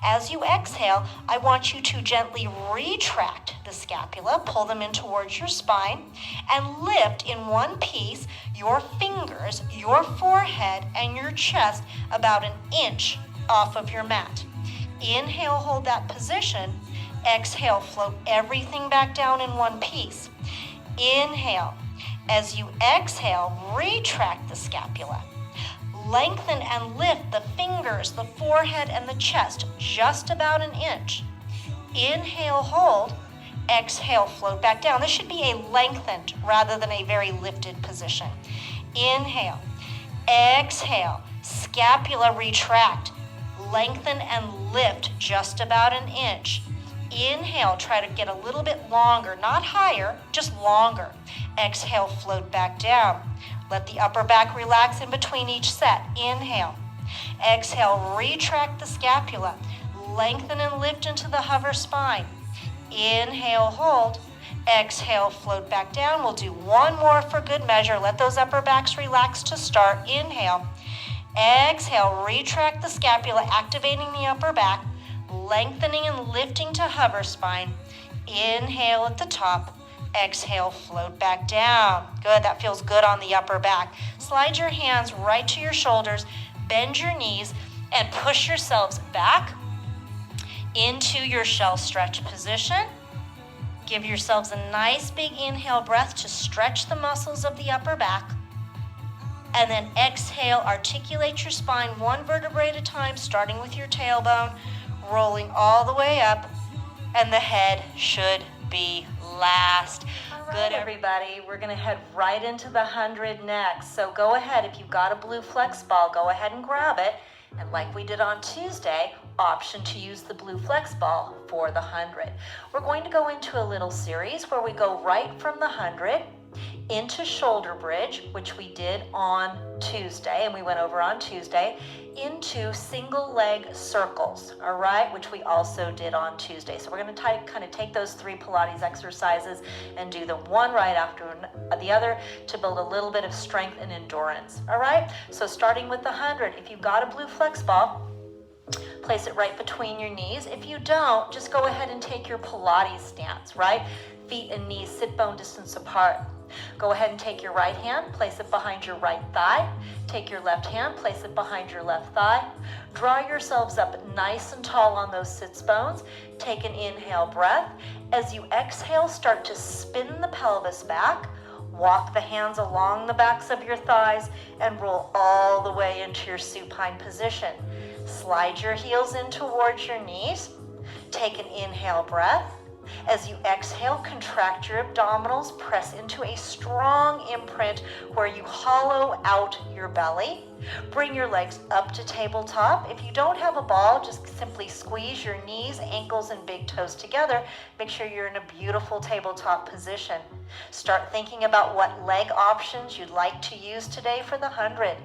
As you exhale, I want you to gently retract the scapula, pull them in towards your spine, and lift in one piece your fingers, your forehead, and your chest about an inch off of your mat. Inhale, hold that position. Exhale, float everything back down in one piece. Inhale. As you exhale, retract the scapula. Lengthen and lift the fingers, the forehead, and the chest just about an inch. Inhale, hold. Exhale, float back down. This should be a lengthened rather than a very lifted position. Inhale. Exhale. Scapula retract. Lengthen and lift just about an inch. Inhale, try to get a little bit longer, not higher, just longer. Exhale, float back down. Let the upper back relax in between each set. Inhale. Exhale, retract the scapula. Lengthen and lift into the hover spine. Inhale, hold. Exhale, float back down. We'll do one more for good measure. Let those upper backs relax to start. Inhale. Exhale, retract the scapula, activating the upper back, lengthening and lifting to hover spine. Inhale at the top. Exhale, float back down. Good, that feels good on the upper back. Slide your hands right to your shoulders, bend your knees, and push yourselves back into your shell stretch position. Give yourselves a nice big inhale breath to stretch the muscles of the upper back. And then exhale, articulate your spine one vertebrae at a time, starting with your tailbone, rolling all the way up, and the head should be last. Good, everybody. We're going to head right into the 100 next. So go ahead. If you've got a blue flex ball, go ahead and grab it. And like we did on Tuesday, option to use the blue flex ball for the 100. We're going to go into a little series where we go right from the 100 into shoulder bridge, which we did on Tuesday, and we went over on Tuesday, into single leg circles, all right, which we also did on Tuesday. So we're going to kind of take those 3 Pilates exercises and do them one right after the other to build a little bit of strength and endurance, all right? So starting with the 100, if you've got a blue flex ball, place it right between your knees. If you don't, just go ahead and take your Pilates stance, right? Feet and knees sit bone distance apart. Go ahead and take your right hand, place it behind your right thigh. Take your left hand, place it behind your left thigh. Draw yourselves up nice and tall on those sits bones. Take an inhale breath. As you exhale, start to spin the pelvis back. Walk the hands along the backs of your thighs and roll all the way into your supine position. Slide your heels in towards your knees. Take an inhale breath. As you exhale, contract your abdominals, press into a strong imprint where you hollow out your belly. Bring your legs up to tabletop. If you don't have a ball, just simply squeeze your knees, ankles, and big toes together. Make sure you're in a beautiful tabletop position. Start thinking about what leg options you'd like to use today for the 100.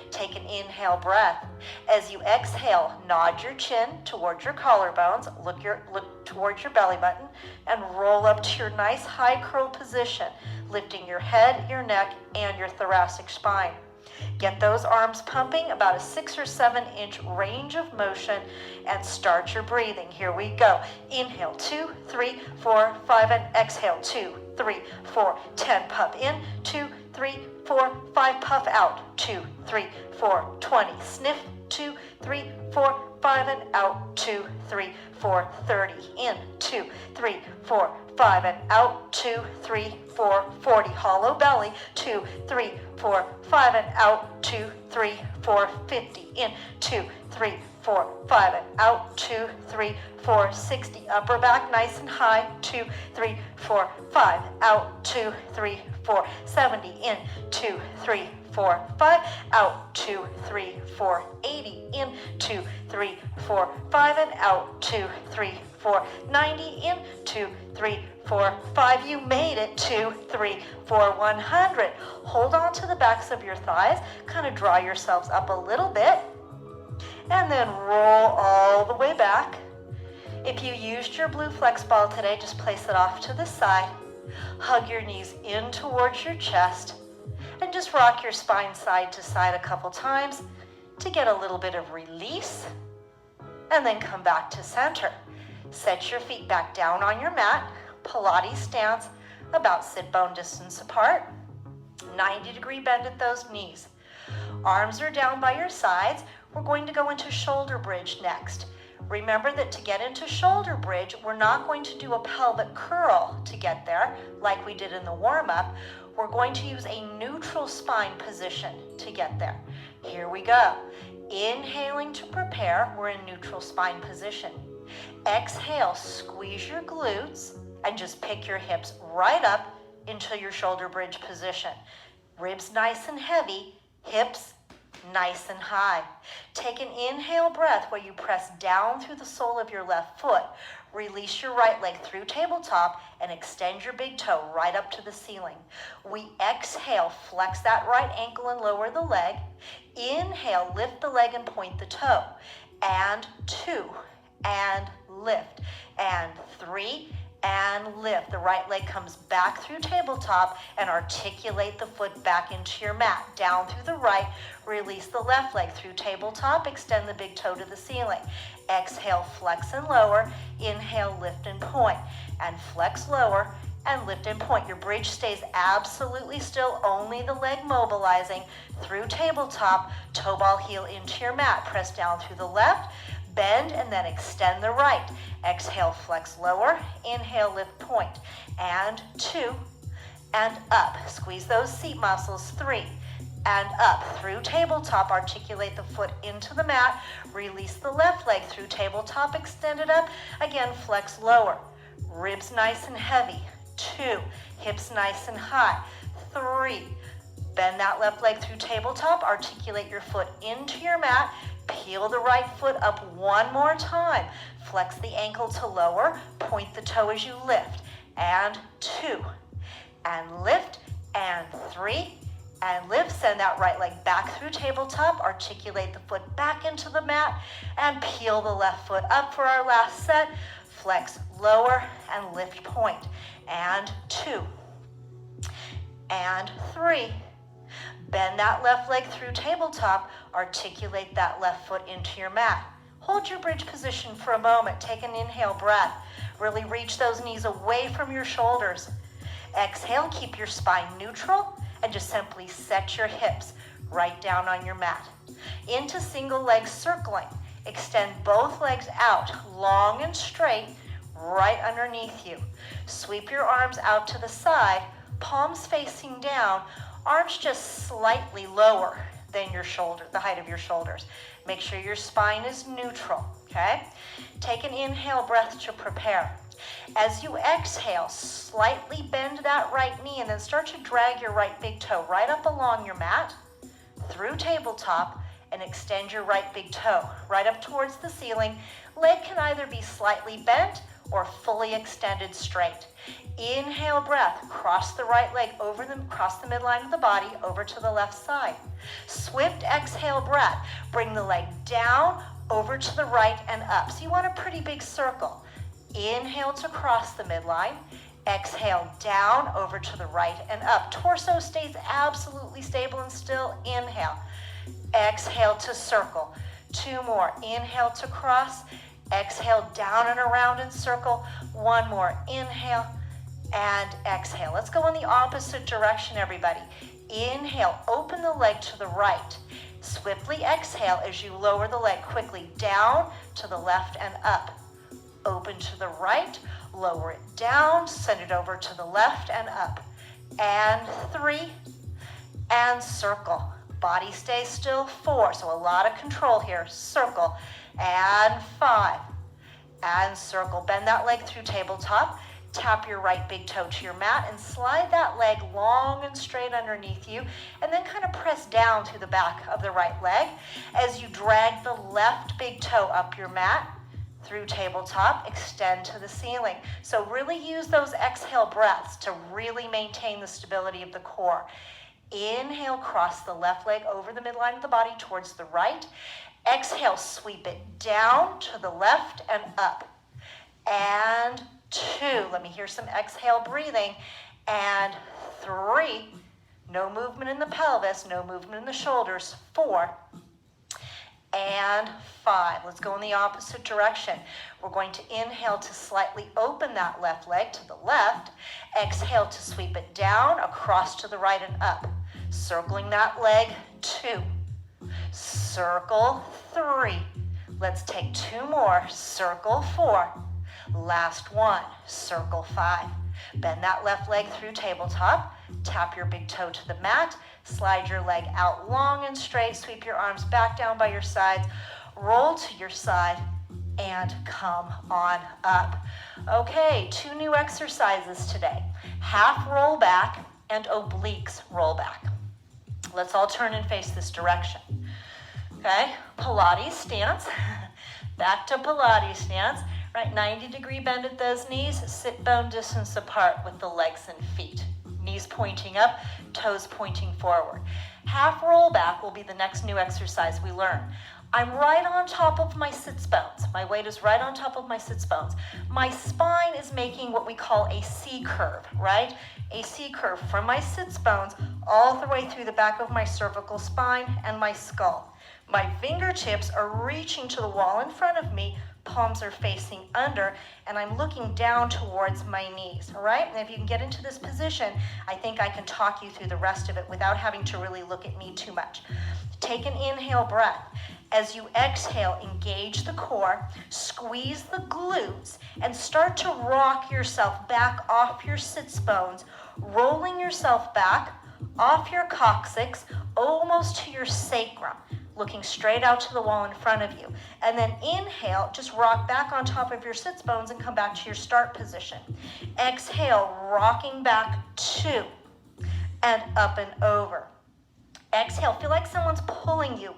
Take an inhale breath. As you exhale, nod your chin towards your collarbones, look towards your belly button, and roll up to your nice high curl position, lifting your head, your neck, and your thoracic spine. Get those arms pumping, about a 6 or 7 inch range of motion, and start your breathing. Here we go. Inhale, 2, 3, 4, 5, and exhale, 2, 3, 4, 10. Puff in, 2, 3, 4, 5. Puff out, 2, 3, 4, 20. Sniff, 2, 3, 4, 5, and out, 2, 3, 4, 30. In, 2, 3, 4, 5, and out, 2, 3, 4, 40. Hollow belly, 2, 3, 4, 5, and out, 2, 3, 4, 50. In, 2, 3, 4, 5, and out, 2, 3, 4, 60. Upper back nice and high, 2, 3, 4, 5, out, 2, 3, 4, 70. In, 2, 3, 4, 5, out, 2, 3, 4, 80. In, 2, 3, 4, 5, and out, 2, 3, 4, 90. In, 2, 3, 4, 5. You made it. 2, 3, 4, 100. Hold on to the backs of your thighs. Kind of draw yourselves up a little bit. and then roll all the way back. If you used your blue flex ball today, just place it off to the side. Hug your knees in towards your chest and just rock your spine side to side a couple times to get a little bit of release, and then come back to center. Set your feet back down on your mat, Pilates stance, about sit bone distance apart. 90-degree bend at those knees. Arms are down by your sides. We're going to go into shoulder bridge next. Remember that to get into shoulder bridge, we're not going to do a pelvic curl to get there like we did in the warm-up. We're going to use a neutral spine position to get there. Here we go. Inhaling to prepare, we're in neutral spine position. Exhale, squeeze your glutes and just pick your hips right up into your shoulder bridge position. Ribs nice and heavy, hips nice and high. Take an inhale breath where you press down through the sole of your left foot. Release your right leg through tabletop and extend your big toe right up to the ceiling. We exhale, flex that right ankle and lower the leg. Inhale, lift the leg and point the toe. And 2, and lift. And 3, and lift. The right leg comes back through tabletop and articulate the foot back into your mat. Down through the right, release the left leg through tabletop, extend the big toe to the ceiling. Exhale, flex and lower. Inhale, lift and point. And flex lower and lift and point. Your bridge stays absolutely still, only the leg mobilizing through tabletop, toe ball heel into your mat. Press down through the left, bend and then extend the right. Exhale, flex lower. Inhale, lift, point. And 2, and up. Squeeze those seat muscles. 3, and up. Through tabletop, articulate the foot into the mat. Release the left leg through tabletop, extend it up. Again, flex lower. Ribs nice and heavy. 2, hips nice and high. 3, bend that left leg through tabletop, articulate your foot into your mat. Peel the right foot up one more time. Flex the ankle to lower. Point the toe as you lift. And 2, and lift, and 3, and lift. Send that right leg back through tabletop. Articulate the foot back into the mat and peel the left foot up for our last set. Flex lower and lift, point. And 2, and 3. Bend that left leg through tabletop, articulate that left foot into your mat. Hold your bridge position for a moment. Take an inhale breath. Really reach those knees away from your shoulders. Exhale, keep your spine neutral, and just simply set your hips right down on your mat. Into single leg circling. Extend both legs out, long and straight, right underneath you. Sweep your arms out to the side, palms facing down, arms just slightly lower than your shoulder, the height of your shoulders. Make sure your spine is neutral, okay? Take an inhale breath to prepare. As you exhale, slightly bend that right knee and then start to drag your right big toe right up along your mat, through tabletop, and extend your right big toe right up towards the ceiling. Leg can either be slightly bent or fully extended straight. Inhale breath, cross the right leg across the midline of the body over to the left side. Swift exhale breath, bring the leg down, over to the right and up. So you want a pretty big circle. Inhale to cross the midline. Exhale down, over to the right and up. Torso stays absolutely stable and still. Inhale. Exhale to circle. 2 more. Inhale to cross. Exhale down and around and circle. 1 more. Inhale and exhale. Let's go in the opposite direction, everybody. Inhale, open the leg to the right. Swiftly exhale as you lower the leg quickly down to the left and up. Open to the right, lower it down, send it over to the left and up. And 3, and circle. Body stays still. 4, so a lot of control here. Circle. And 5, and circle. Bend that leg through tabletop. Tap your right big toe to your mat and slide that leg long and straight underneath you, and then kind of press down through the back of the right leg as you drag the left big toe up your mat through tabletop, extend to the ceiling. So really use those exhale breaths to really maintain the stability of the core. Inhale, cross the left leg over the midline of the body towards the right. Exhale, sweep it down to the left and up. And 2. Let me hear some exhale breathing. And 3. No movement in the pelvis, no movement in the shoulders. 4. And 5. Let's go in the opposite direction. We're going to inhale to slightly open that left leg to the left. Exhale to sweep it down, across to the right and up. Circling that leg, 2. Circle, 3. Let's take 2 more. Circle, 4. Last one. Circle, 5. Bend that left leg through tabletop. Tap your big toe to the mat. Slide your leg out long and straight. Sweep your arms back down by your sides. Roll to your side and come on up. Okay, 2 new exercises today. Half roll back and obliques roll back. Let's all turn and face this direction. Okay, Pilates stance. Back to Pilates stance. Right, 90-degree bend at those knees. Sit bone distance apart with the legs and feet. Knees pointing up, toes pointing forward. Half roll back will be the next new exercise we learn. I'm right on top of my sits bones. My weight is right on top of my sits bones. My spine is making what we call a C curve, right? A C curve from my sits bones all the way through the back of my cervical spine and my skull. My fingertips are reaching to the wall in front of me, palms are facing under, and I'm looking down towards my knees, all right? And if you can get into this position, I think I can talk you through the rest of it without having to really look at me too much. Take an inhale breath. As you exhale, engage the core, squeeze the glutes, and start to rock yourself back off your sits bones, rolling yourself back off your coccyx, almost to your sacrum, looking straight out to the wall in front of you. And then inhale, just rock back on top of your sits bones and come back to your start position. Exhale, rocking back 2 and up and over. Exhale, feel like someone's pulling you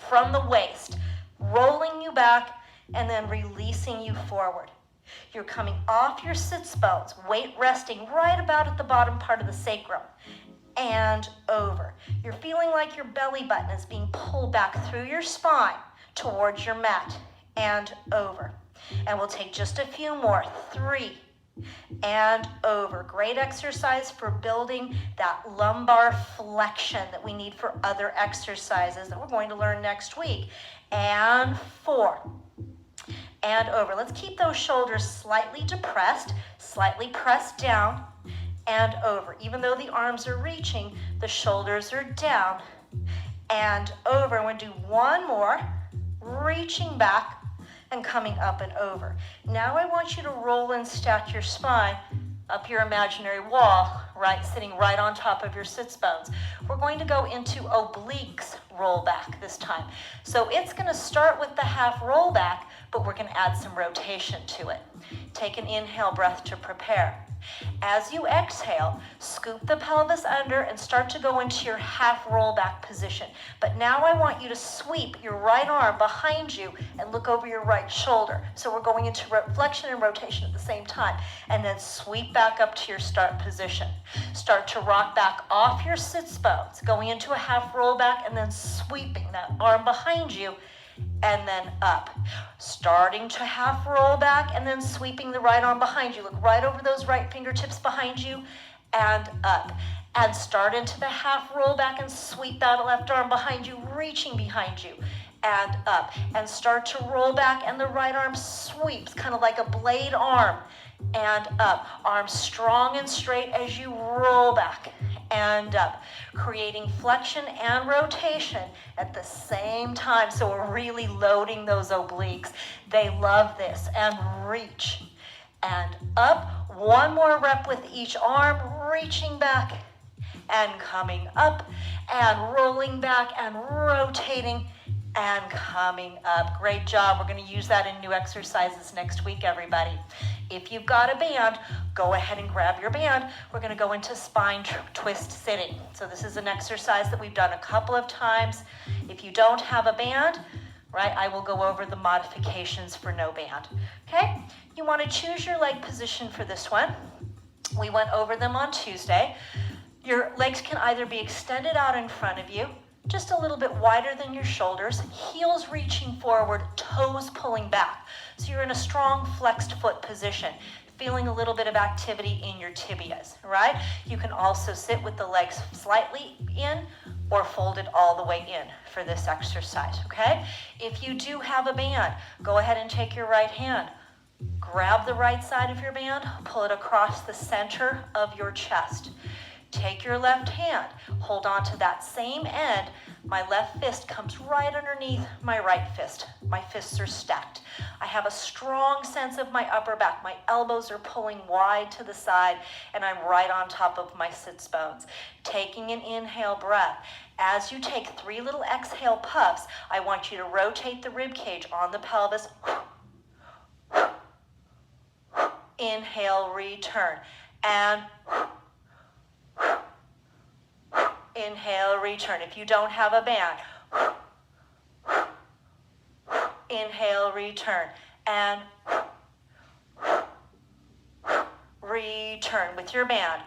from the waist, rolling you back, and then releasing you forward. You're coming off your sits bones, weight resting right about at the bottom part of the sacrum, and over. You're feeling like your belly button is being pulled back through your spine towards your mat, and over. And we'll take just a few more. 3, and over. Great exercise for building that lumbar flexion that we need for other exercises that we're going to learn next week. And 4, and over. Let's keep those shoulders slightly depressed, slightly pressed down, and over. Even though the arms are reaching, the shoulders are down, and over. And we'll do one more, reaching back and coming up and over. Now I want you to roll and stack your spine up your imaginary wall, right, sitting right on top of your sits bones. We're going to go into obliques roll back this time. So it's going to start with the half roll back, but we're going to add some rotation to it. Take an inhale breath to prepare. As you exhale, scoop the pelvis under and start to go into your half roll back position. But now I want you to sweep your right arm behind you and look over your right shoulder. So we're going into flexion and rotation at the same time. And then sweep back up to your start position. Start to rock back off your sits bones, going into a half roll back and then sweeping that arm behind you and then up. Starting to half roll back and then sweeping the right arm behind you. Look right over those right fingertips behind you and up. And start into the half roll back and sweep that left arm behind you, reaching behind you and up. And start to roll back and the right arm sweeps, kind of like a blade arm, and up. Arms strong and straight as you roll back and up, creating flexion and rotation at the same time. So we're really loading those obliques. They love this. And reach and up. One more rep with each arm, reaching back and coming up and rolling back and rotating and coming up. Great job. We're going to use that in new exercises next week, everybody. If you've got a band, go ahead and grab your band. We're going to go into spine twist sitting. So this is an exercise that we've done a couple of times. If you don't have a band, right, I will go over the modifications for no band. Okay? You want to choose your leg position for this one. We went over them on Tuesday. Your legs can either be extended out in front of you, just a little bit wider than your shoulders, heels reaching forward, toes pulling back. So you're in a strong flexed foot position, feeling a little bit of activity in your tibias, right? You can also sit with the legs slightly in or folded all the way in for this exercise, okay? If you do have a band, go ahead and take your right hand, grab the right side of your band, pull it across the center of your chest. Take your left hand, hold on to that same end. My left fist comes right underneath my right fist. My fists are stacked. I have a strong sense of my upper back. My elbows are pulling wide to the side, and I'm right on top of my sits bones. Taking an inhale breath. As you take 3 little exhale puffs, I want you to rotate the rib cage on the pelvis. Inhale, return, and inhale, return. If you don't have a band, inhale, return, and return with your band.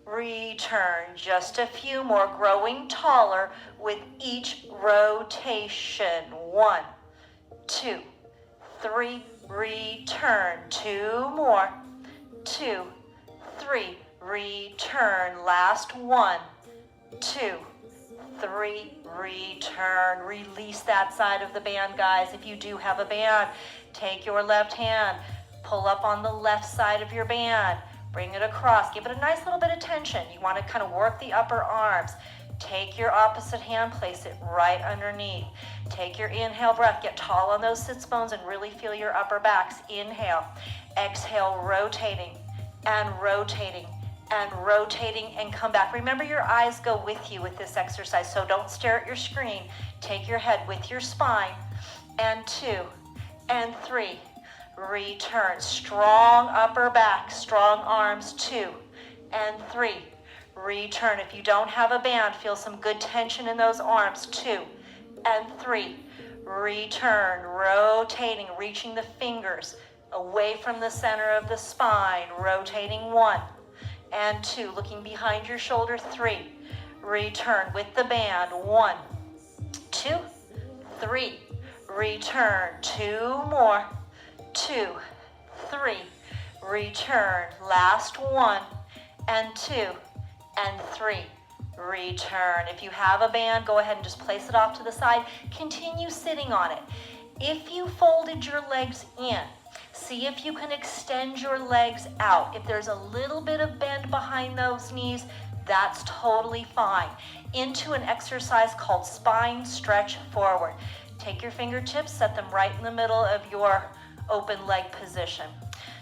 Return. Just a few more, growing taller with each rotation. 1, 2, 3, return. 2 more. 2, 3, return. Last 1, 2, 3, return. Release that side of the band, guys. If you do have a band, take your left hand, pull up on the left side of your band, bring it across, give it a nice little bit of tension. You want to kind of work the upper arms. Take your opposite hand, place it right underneath. Take your inhale breath, get tall on those sits bones and really feel your upper backs. Inhale, exhale, rotating and rotating and rotating, and come back. Remember, your eyes go with you with this exercise, so don't stare at your screen. Take your head with your spine. And 2 and 3, return. Strong upper back, strong arms. 2 and 3, return. If you don't have a band, feel some good tension in those arms. 2 and 3, return. Rotating, reaching the fingers away from the center of the spine. Rotating. 1 and 2, looking behind your shoulder. 3, return with the band. 1, 2, 3, return. 2 more. 2, 3, return. Last 1 and 2 and 3, return. If you have a band, go ahead and just place it off to the side. Continue sitting on it. If you folded your legs in, see if you can extend your legs out. If there's a little bit of bend behind those knees, that's totally fine. Into an exercise called spine stretch forward. Take your fingertips, set them right in the middle of your open leg position.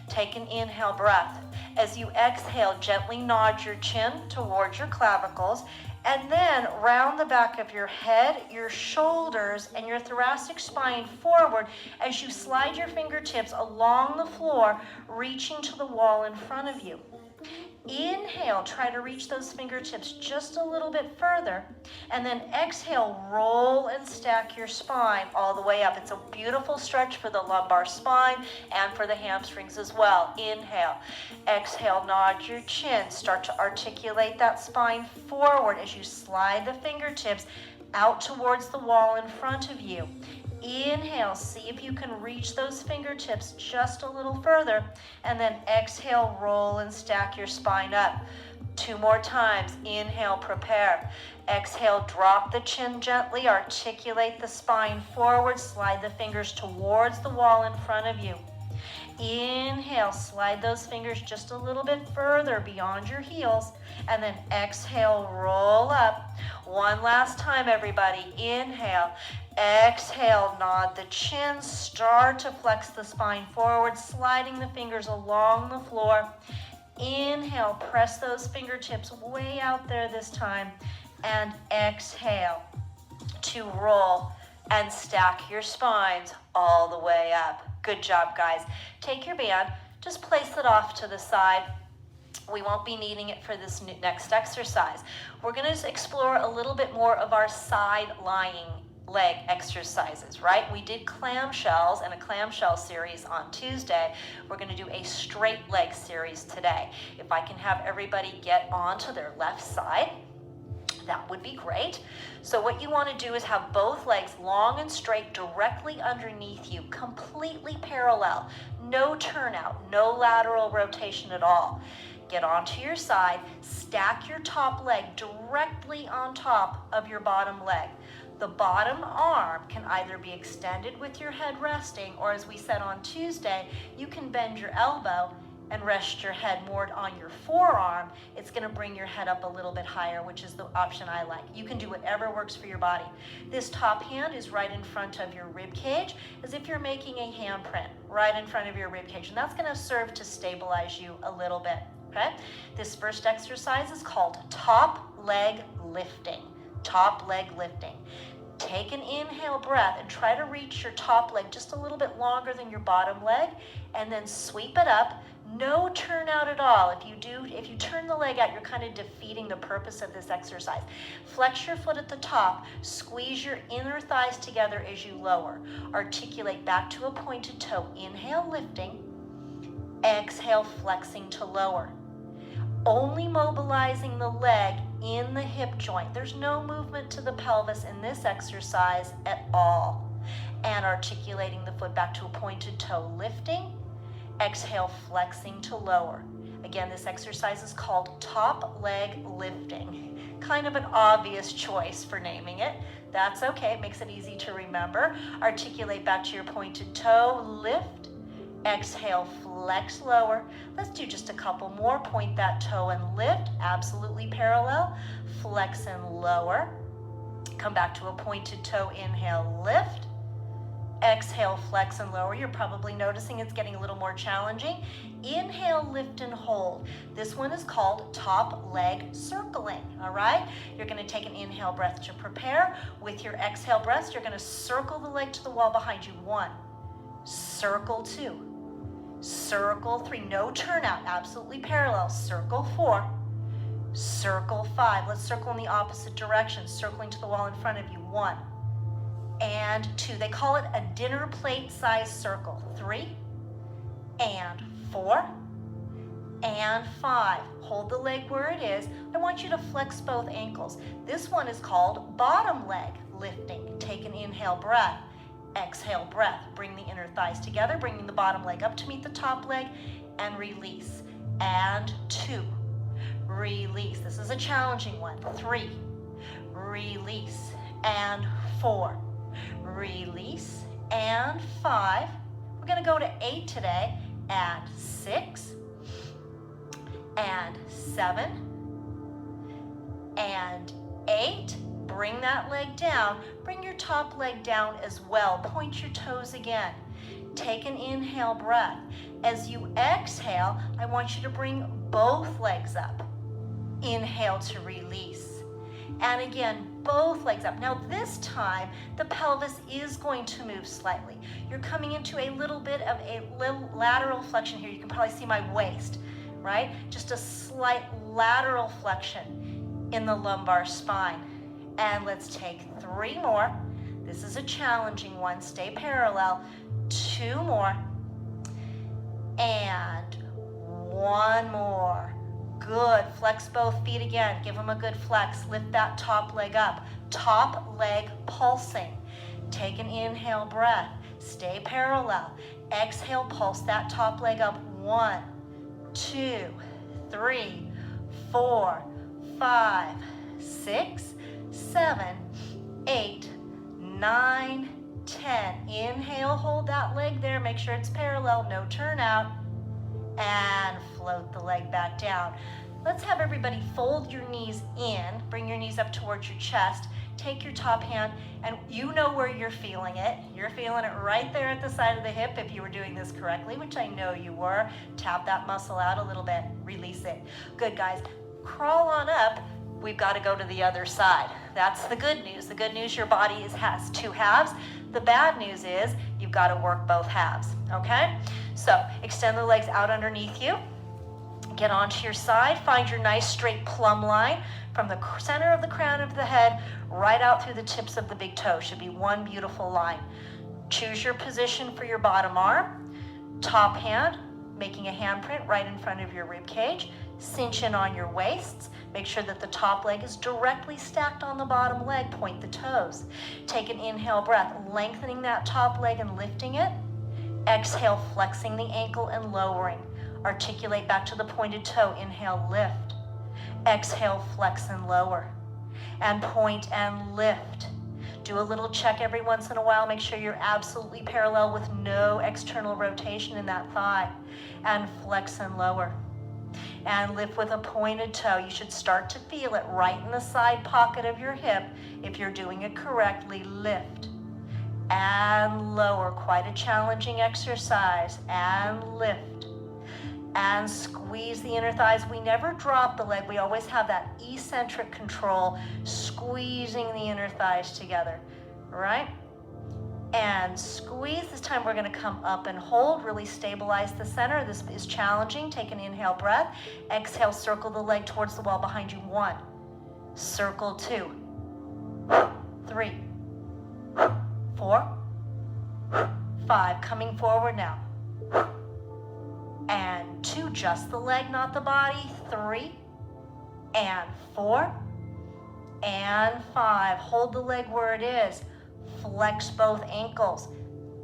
Take an inhale breath. As you exhale, gently nod your chin towards your clavicles, and then round the back of your head, your shoulders, and your thoracic spine forward as you slide your fingertips along the floor, reaching to the wall in front of you. Inhale, try to reach those fingertips just a little bit further, and then exhale, roll and stack your spine all the way up. It's a beautiful stretch for the lumbar spine and for the hamstrings as well. Inhale, exhale, nod your chin, start to articulate that spine forward as you slide the fingertips out towards the wall in front of you. Inhale, see if you can reach those fingertips just a little further, and then exhale, roll and stack your spine up. 2 more times. Inhale, prepare. Exhale, drop the chin gently, articulate the spine forward, slide the fingers towards the wall in front of you. Inhale, slide those fingers just a little bit further beyond your heels, and then exhale, roll up. 1 last time, everybody. Inhale, exhale, nod the chin, start to flex the spine forward, sliding the fingers along the floor. Inhale, press those fingertips way out there this time, and exhale to roll and stack your spines all the way up. Good job, guys. Take your band, just place it off to the side. We won't be needing it for this next exercise. We're going to explore a little bit more of our side lying leg exercises, right? We did clamshells and a clamshell series on Tuesday. We're going to do a straight leg series today. If I can have everybody get onto their left side. That would be great. So what you want to do is have both legs long and straight directly underneath you, completely parallel. No turnout, no lateral rotation at all. Get onto your side, stack your top leg directly on top of your bottom leg. The bottom arm can either be extended with your head resting, or as we said on Tuesday, you can bend your elbow and rest your head more on your forearm. It's going to bring your head up a little bit higher, which is the option I like. You can do whatever works for your body. This top hand is right in front of your rib cage, as if you're making a handprint right in front of your rib cage, and that's going to serve to stabilize you a little bit. Okay? This first exercise is called top leg lifting. Top leg lifting. Take an inhale breath and try to reach your top leg just a little bit longer than your bottom leg, and then sweep it up. No turnout at all. If you turn the leg out, you're kind of defeating the purpose of this exercise. Flex your foot at the top, squeeze your inner thighs together as you lower. Articulate back to a pointed toe. Inhale, lifting. Exhale, flexing to lower. Only mobilizing the leg in the hip joint. There's no movement to the pelvis in this exercise at all. And articulating the foot back to a pointed toe, lifting. Exhale, flexing to lower. Again, this exercise is called top leg lifting. Kind of an obvious choice for naming it. That's okay, it makes it easy to remember. Articulate back to your pointed toe, lift. Exhale, flex lower. Let's do just a couple more. Point that toe and lift, absolutely parallel. Flex and lower. Come back to a pointed toe, inhale, lift. Exhale, flex and lower. You're probably noticing it's getting a little more challenging. Inhale, lift and hold. This one is called top leg circling, all right? You're gonna take an inhale breath to prepare. With your exhale breath, you're gonna circle the leg to the wall behind you. 1, circle 2, circle 3, no turnout, absolutely parallel. Circle 4, circle 5. Let's circle in the opposite direction, circling to the wall in front of you. 1 and 2. They call it a dinner plate size circle. 3 and 4 and 5. Hold the leg where it is. I want you to flex both ankles. This one is called bottom leg lifting. Take an inhale breath. Exhale breath. Bring the inner thighs together, bringing the bottom leg up to meet the top leg, and release. And 2. Release. This is a challenging one. 3. Release. And 4. Release. And 5. We're going to go to 8 today. And 6. And 7. And 8. Bring that leg down. Bring your top leg down as well. Point your toes again. Take an inhale breath. As you exhale, I want you to bring both legs up. Inhale to release. And again, both legs up. Now this time, the pelvis is going to move slightly. You're coming into a little bit of a little lateral flexion here. You can probably see my waist, right? Just a slight lateral flexion in the lumbar spine. And let's take 3 more. This is a challenging one. Stay parallel. 2 more. And 1 more. Good. Flex both feet again. Give them a good flex. Lift that top leg up. Top leg pulsing. Take an inhale breath. Stay parallel. Exhale, pulse that top leg up. 1, 2, 3, 4, 5, 6, 7, 8, 9, 10. Inhale, hold that leg there. Make sure it's parallel. No turnout. And float the leg back down. Let's have everybody fold your knees in. Bring your knees up towards your chest. Take your top hand, and you know where you're feeling it. You're feeling it right there at the side of the hip if you were doing this correctly, which I know you were. Tap that muscle out a little bit. Release it. Good, guys. Crawl on up. We've got to go to the other side. That's the good news. The good news, your body has 2 halves. The bad news is you've got to work both halves, okay? So extend the legs out underneath you. Get onto your side. Find your nice straight plumb line from the center of the crown of the head right out through the tips of the big toes. Should be one beautiful line. Choose your position for your bottom arm. Top hand, making a handprint right in front of your rib cage. Cinch in on your waists. Make sure that the top leg is directly stacked on the bottom leg. Point the toes. Take an inhale breath, lengthening that top leg and lifting it. Exhale, flexing the ankle and lowering. Articulate back to the pointed toe. Inhale, lift. Exhale, flex and lower. And point and lift. Do a little check every once in a while. Make sure you're absolutely parallel with no external rotation in that thigh. And flex and lower. And lift with a pointed toe. You should start to feel it right in the side pocket of your hip. If you're doing it correctly, lift. And lower. Quite a challenging exercise. And lift. And squeeze the inner thighs. We never drop the leg. We always have that eccentric control, squeezing the inner thighs together, right? And squeeze. This time we're going to come up and hold, really stabilize the center. This is challenging. Take an inhale breath. Exhale, circle the leg towards the wall behind you. 1, circle 2, 3, 4, 5. Coming forward now. And 2, just the leg, not the body. 3, and 4, and 5. Hold the leg where it is. Flex both ankles.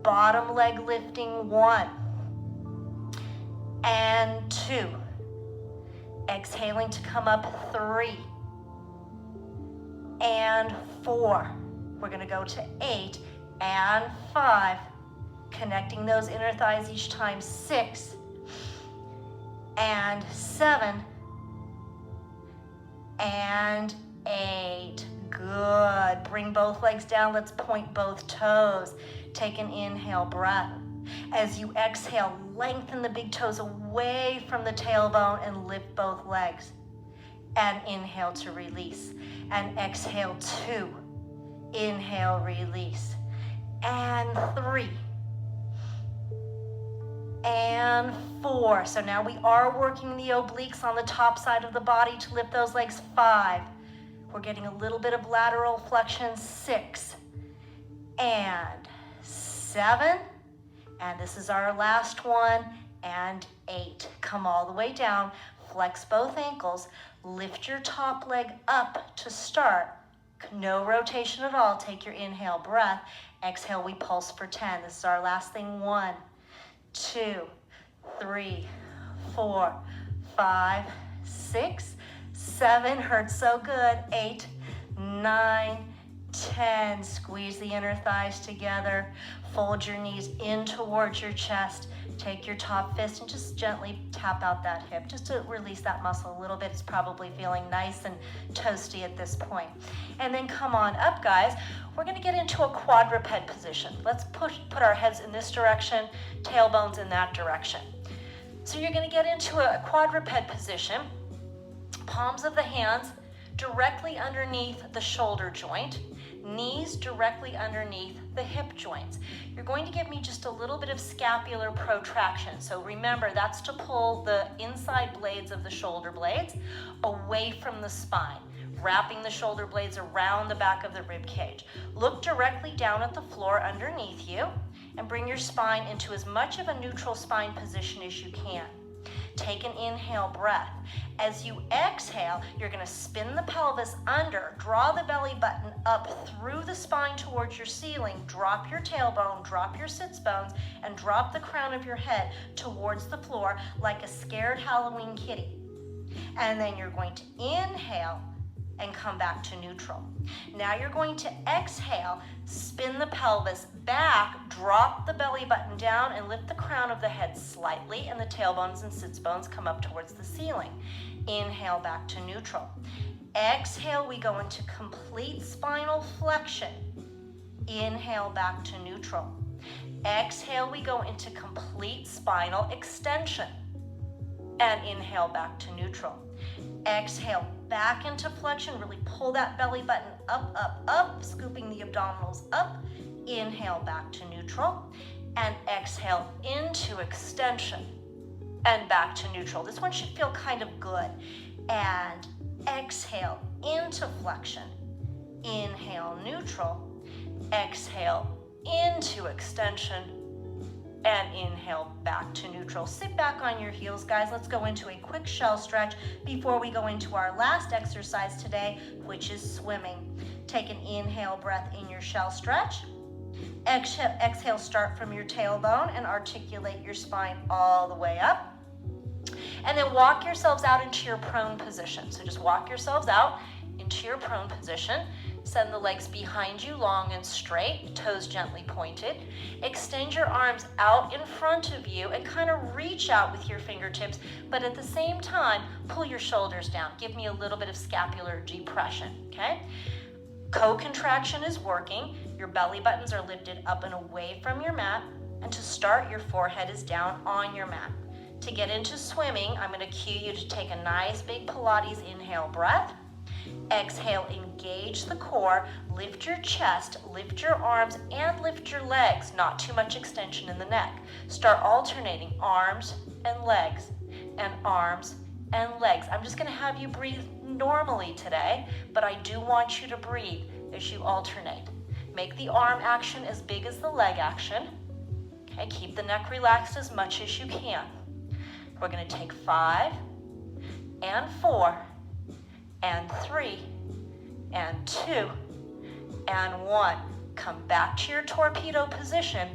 Bottom leg lifting. 1, and 2. Exhaling to come up. 3, and 4. We're going to go to 8, and 5. Connecting those inner thighs each time. 6, and 7, and 8. Good. Bring both legs down. Let's point both toes. Take an inhale breath. As you exhale, lengthen the big toes away from the tailbone and lift both legs. And inhale to release. And exhale 2. Inhale, release. And 3. And 4. So now we are working the obliques on the top side of the body to lift those legs. 5. We're getting a little bit of lateral flexion. 6. And 7. And this is our last one. And 8. Come all the way down. Flex both ankles. Lift your top leg up to start. No rotation at all. Take your inhale breath. Exhale, we pulse for 10. This is our last thing. 1, 2, 3, 4, 5, 6, 7. Hurts so good. 8, 9, 10. Squeeze the inner thighs together. Fold your knees in towards your chest. Take your top fist and just gently tap out that hip, just to release that muscle a little bit. It's probably feeling nice and toasty at this point. And then come on up, guys. We're going to get into a quadruped position. Let's put our heads in this direction, tailbones in that direction. So you're going to get into a quadruped position. Palms of the hands directly underneath the shoulder joint. Knees directly underneath the hip joints. You're going to give me just a little bit of scapular protraction. So remember, that's to pull the inside blades of the shoulder blades away from the spine, wrapping the shoulder blades around the back of the rib cage. Look directly down at the floor underneath you and bring your spine into as much of a neutral spine position as you can. Take an inhale breath. As you exhale, you're going to spin the pelvis under, draw the belly button up through the spine towards your ceiling, drop your tailbone, drop your sits bones, and drop the crown of your head towards the floor like a scared Halloween kitty. And then you're going to inhale and come back to neutral. Now you're going to exhale, spin the pelvis back, drop the belly button down, and lift the crown of the head slightly, and the tailbones and sits bones come up towards the ceiling. Inhale back to neutral. Exhale, we go into complete spinal flexion. Inhale back to neutral. Exhale, we go into complete spinal extension. And inhale back to neutral. Exhale, back into flexion. Really pull that belly button up, up, up, scooping the abdominals up. Inhale back to neutral. And exhale into extension. And back to neutral. This one should feel kind of good. And exhale into flexion. Inhale, neutral. Exhale into extension. and inhale back to neutral. Sit back on your heels, guys. Let's go into a quick shell stretch before we go into our last exercise today, which is swimming. Take an inhale breath in your shell stretch. Exhale, start from your tailbone and articulate your spine all the way up. And then walk yourselves out into your prone position. So just walk yourselves out into your prone position. Send the legs behind you, long and straight, toes gently pointed. Extend your arms out in front of you and kind of reach out with your fingertips, but at the same time, pull your shoulders down. Give me a little bit of scapular depression, okay? Co-contraction is working. Your belly buttons are lifted up and away from your mat, and to start, your forehead is down on your mat. To get into swimming, I'm going to cue you to take a nice big Pilates inhale breath. Exhale, engage the core, lift your chest, lift your arms, and lift your legs. Not too much extension in the neck. Start alternating arms and legs, and arms and legs. I'm just going to have you breathe normally today, but I do want you to breathe as you alternate. Make the arm action as big as the leg action. Okay, keep the neck relaxed as much as you can. We're going to take 5 and 4 and 3 and 2 and 1. Come back to your torpedo position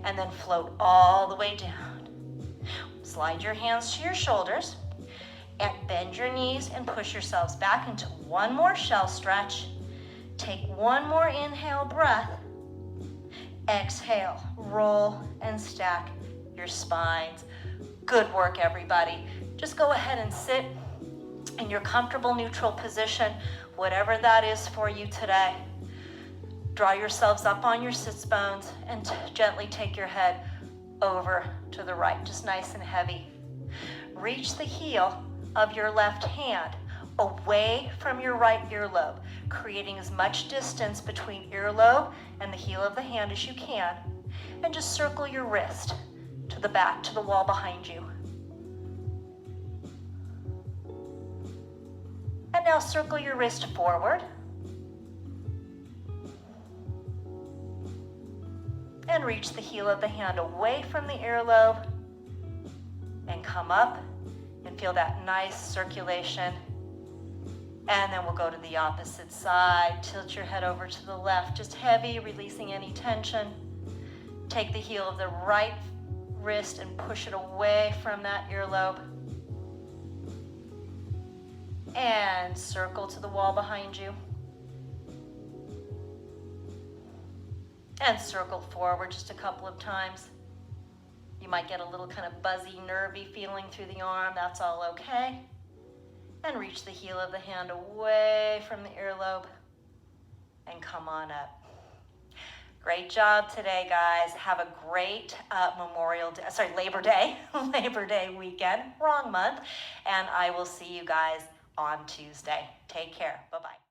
and then float all the way down. Slide your hands to your shoulders and bend your knees and push yourselves back into one more shell stretch. Take one more inhale breath. Exhale, roll and stack your spines. Good work, everybody. Just go ahead and sit in your comfortable neutral position, whatever that is for you today. Draw yourselves up on your sits bones and gently take your head over to the right, just nice and heavy. Reach the heel of your left hand away from your right earlobe, creating as much distance between earlobe and the heel of the hand as you can, and just circle your wrist to the back, to the wall behind you. And now circle your wrist forward. And reach the heel of the hand away from the earlobe and come up and feel that nice circulation. And then we'll go to the opposite side. Tilt your head over to the left, just heavy, releasing any tension. Take the heel of the right wrist and push it away from that earlobe. And circle to the wall behind you. And circle forward just a couple of times. You might get a little kind of buzzy, nervy feeling through the arm. That's all okay. And reach the heel of the hand away from the earlobe and come on up. Great job today, guys. Have a great Labor Day weekend. Wrong month. And I will see you guys on Tuesday. Take care. Bye-bye.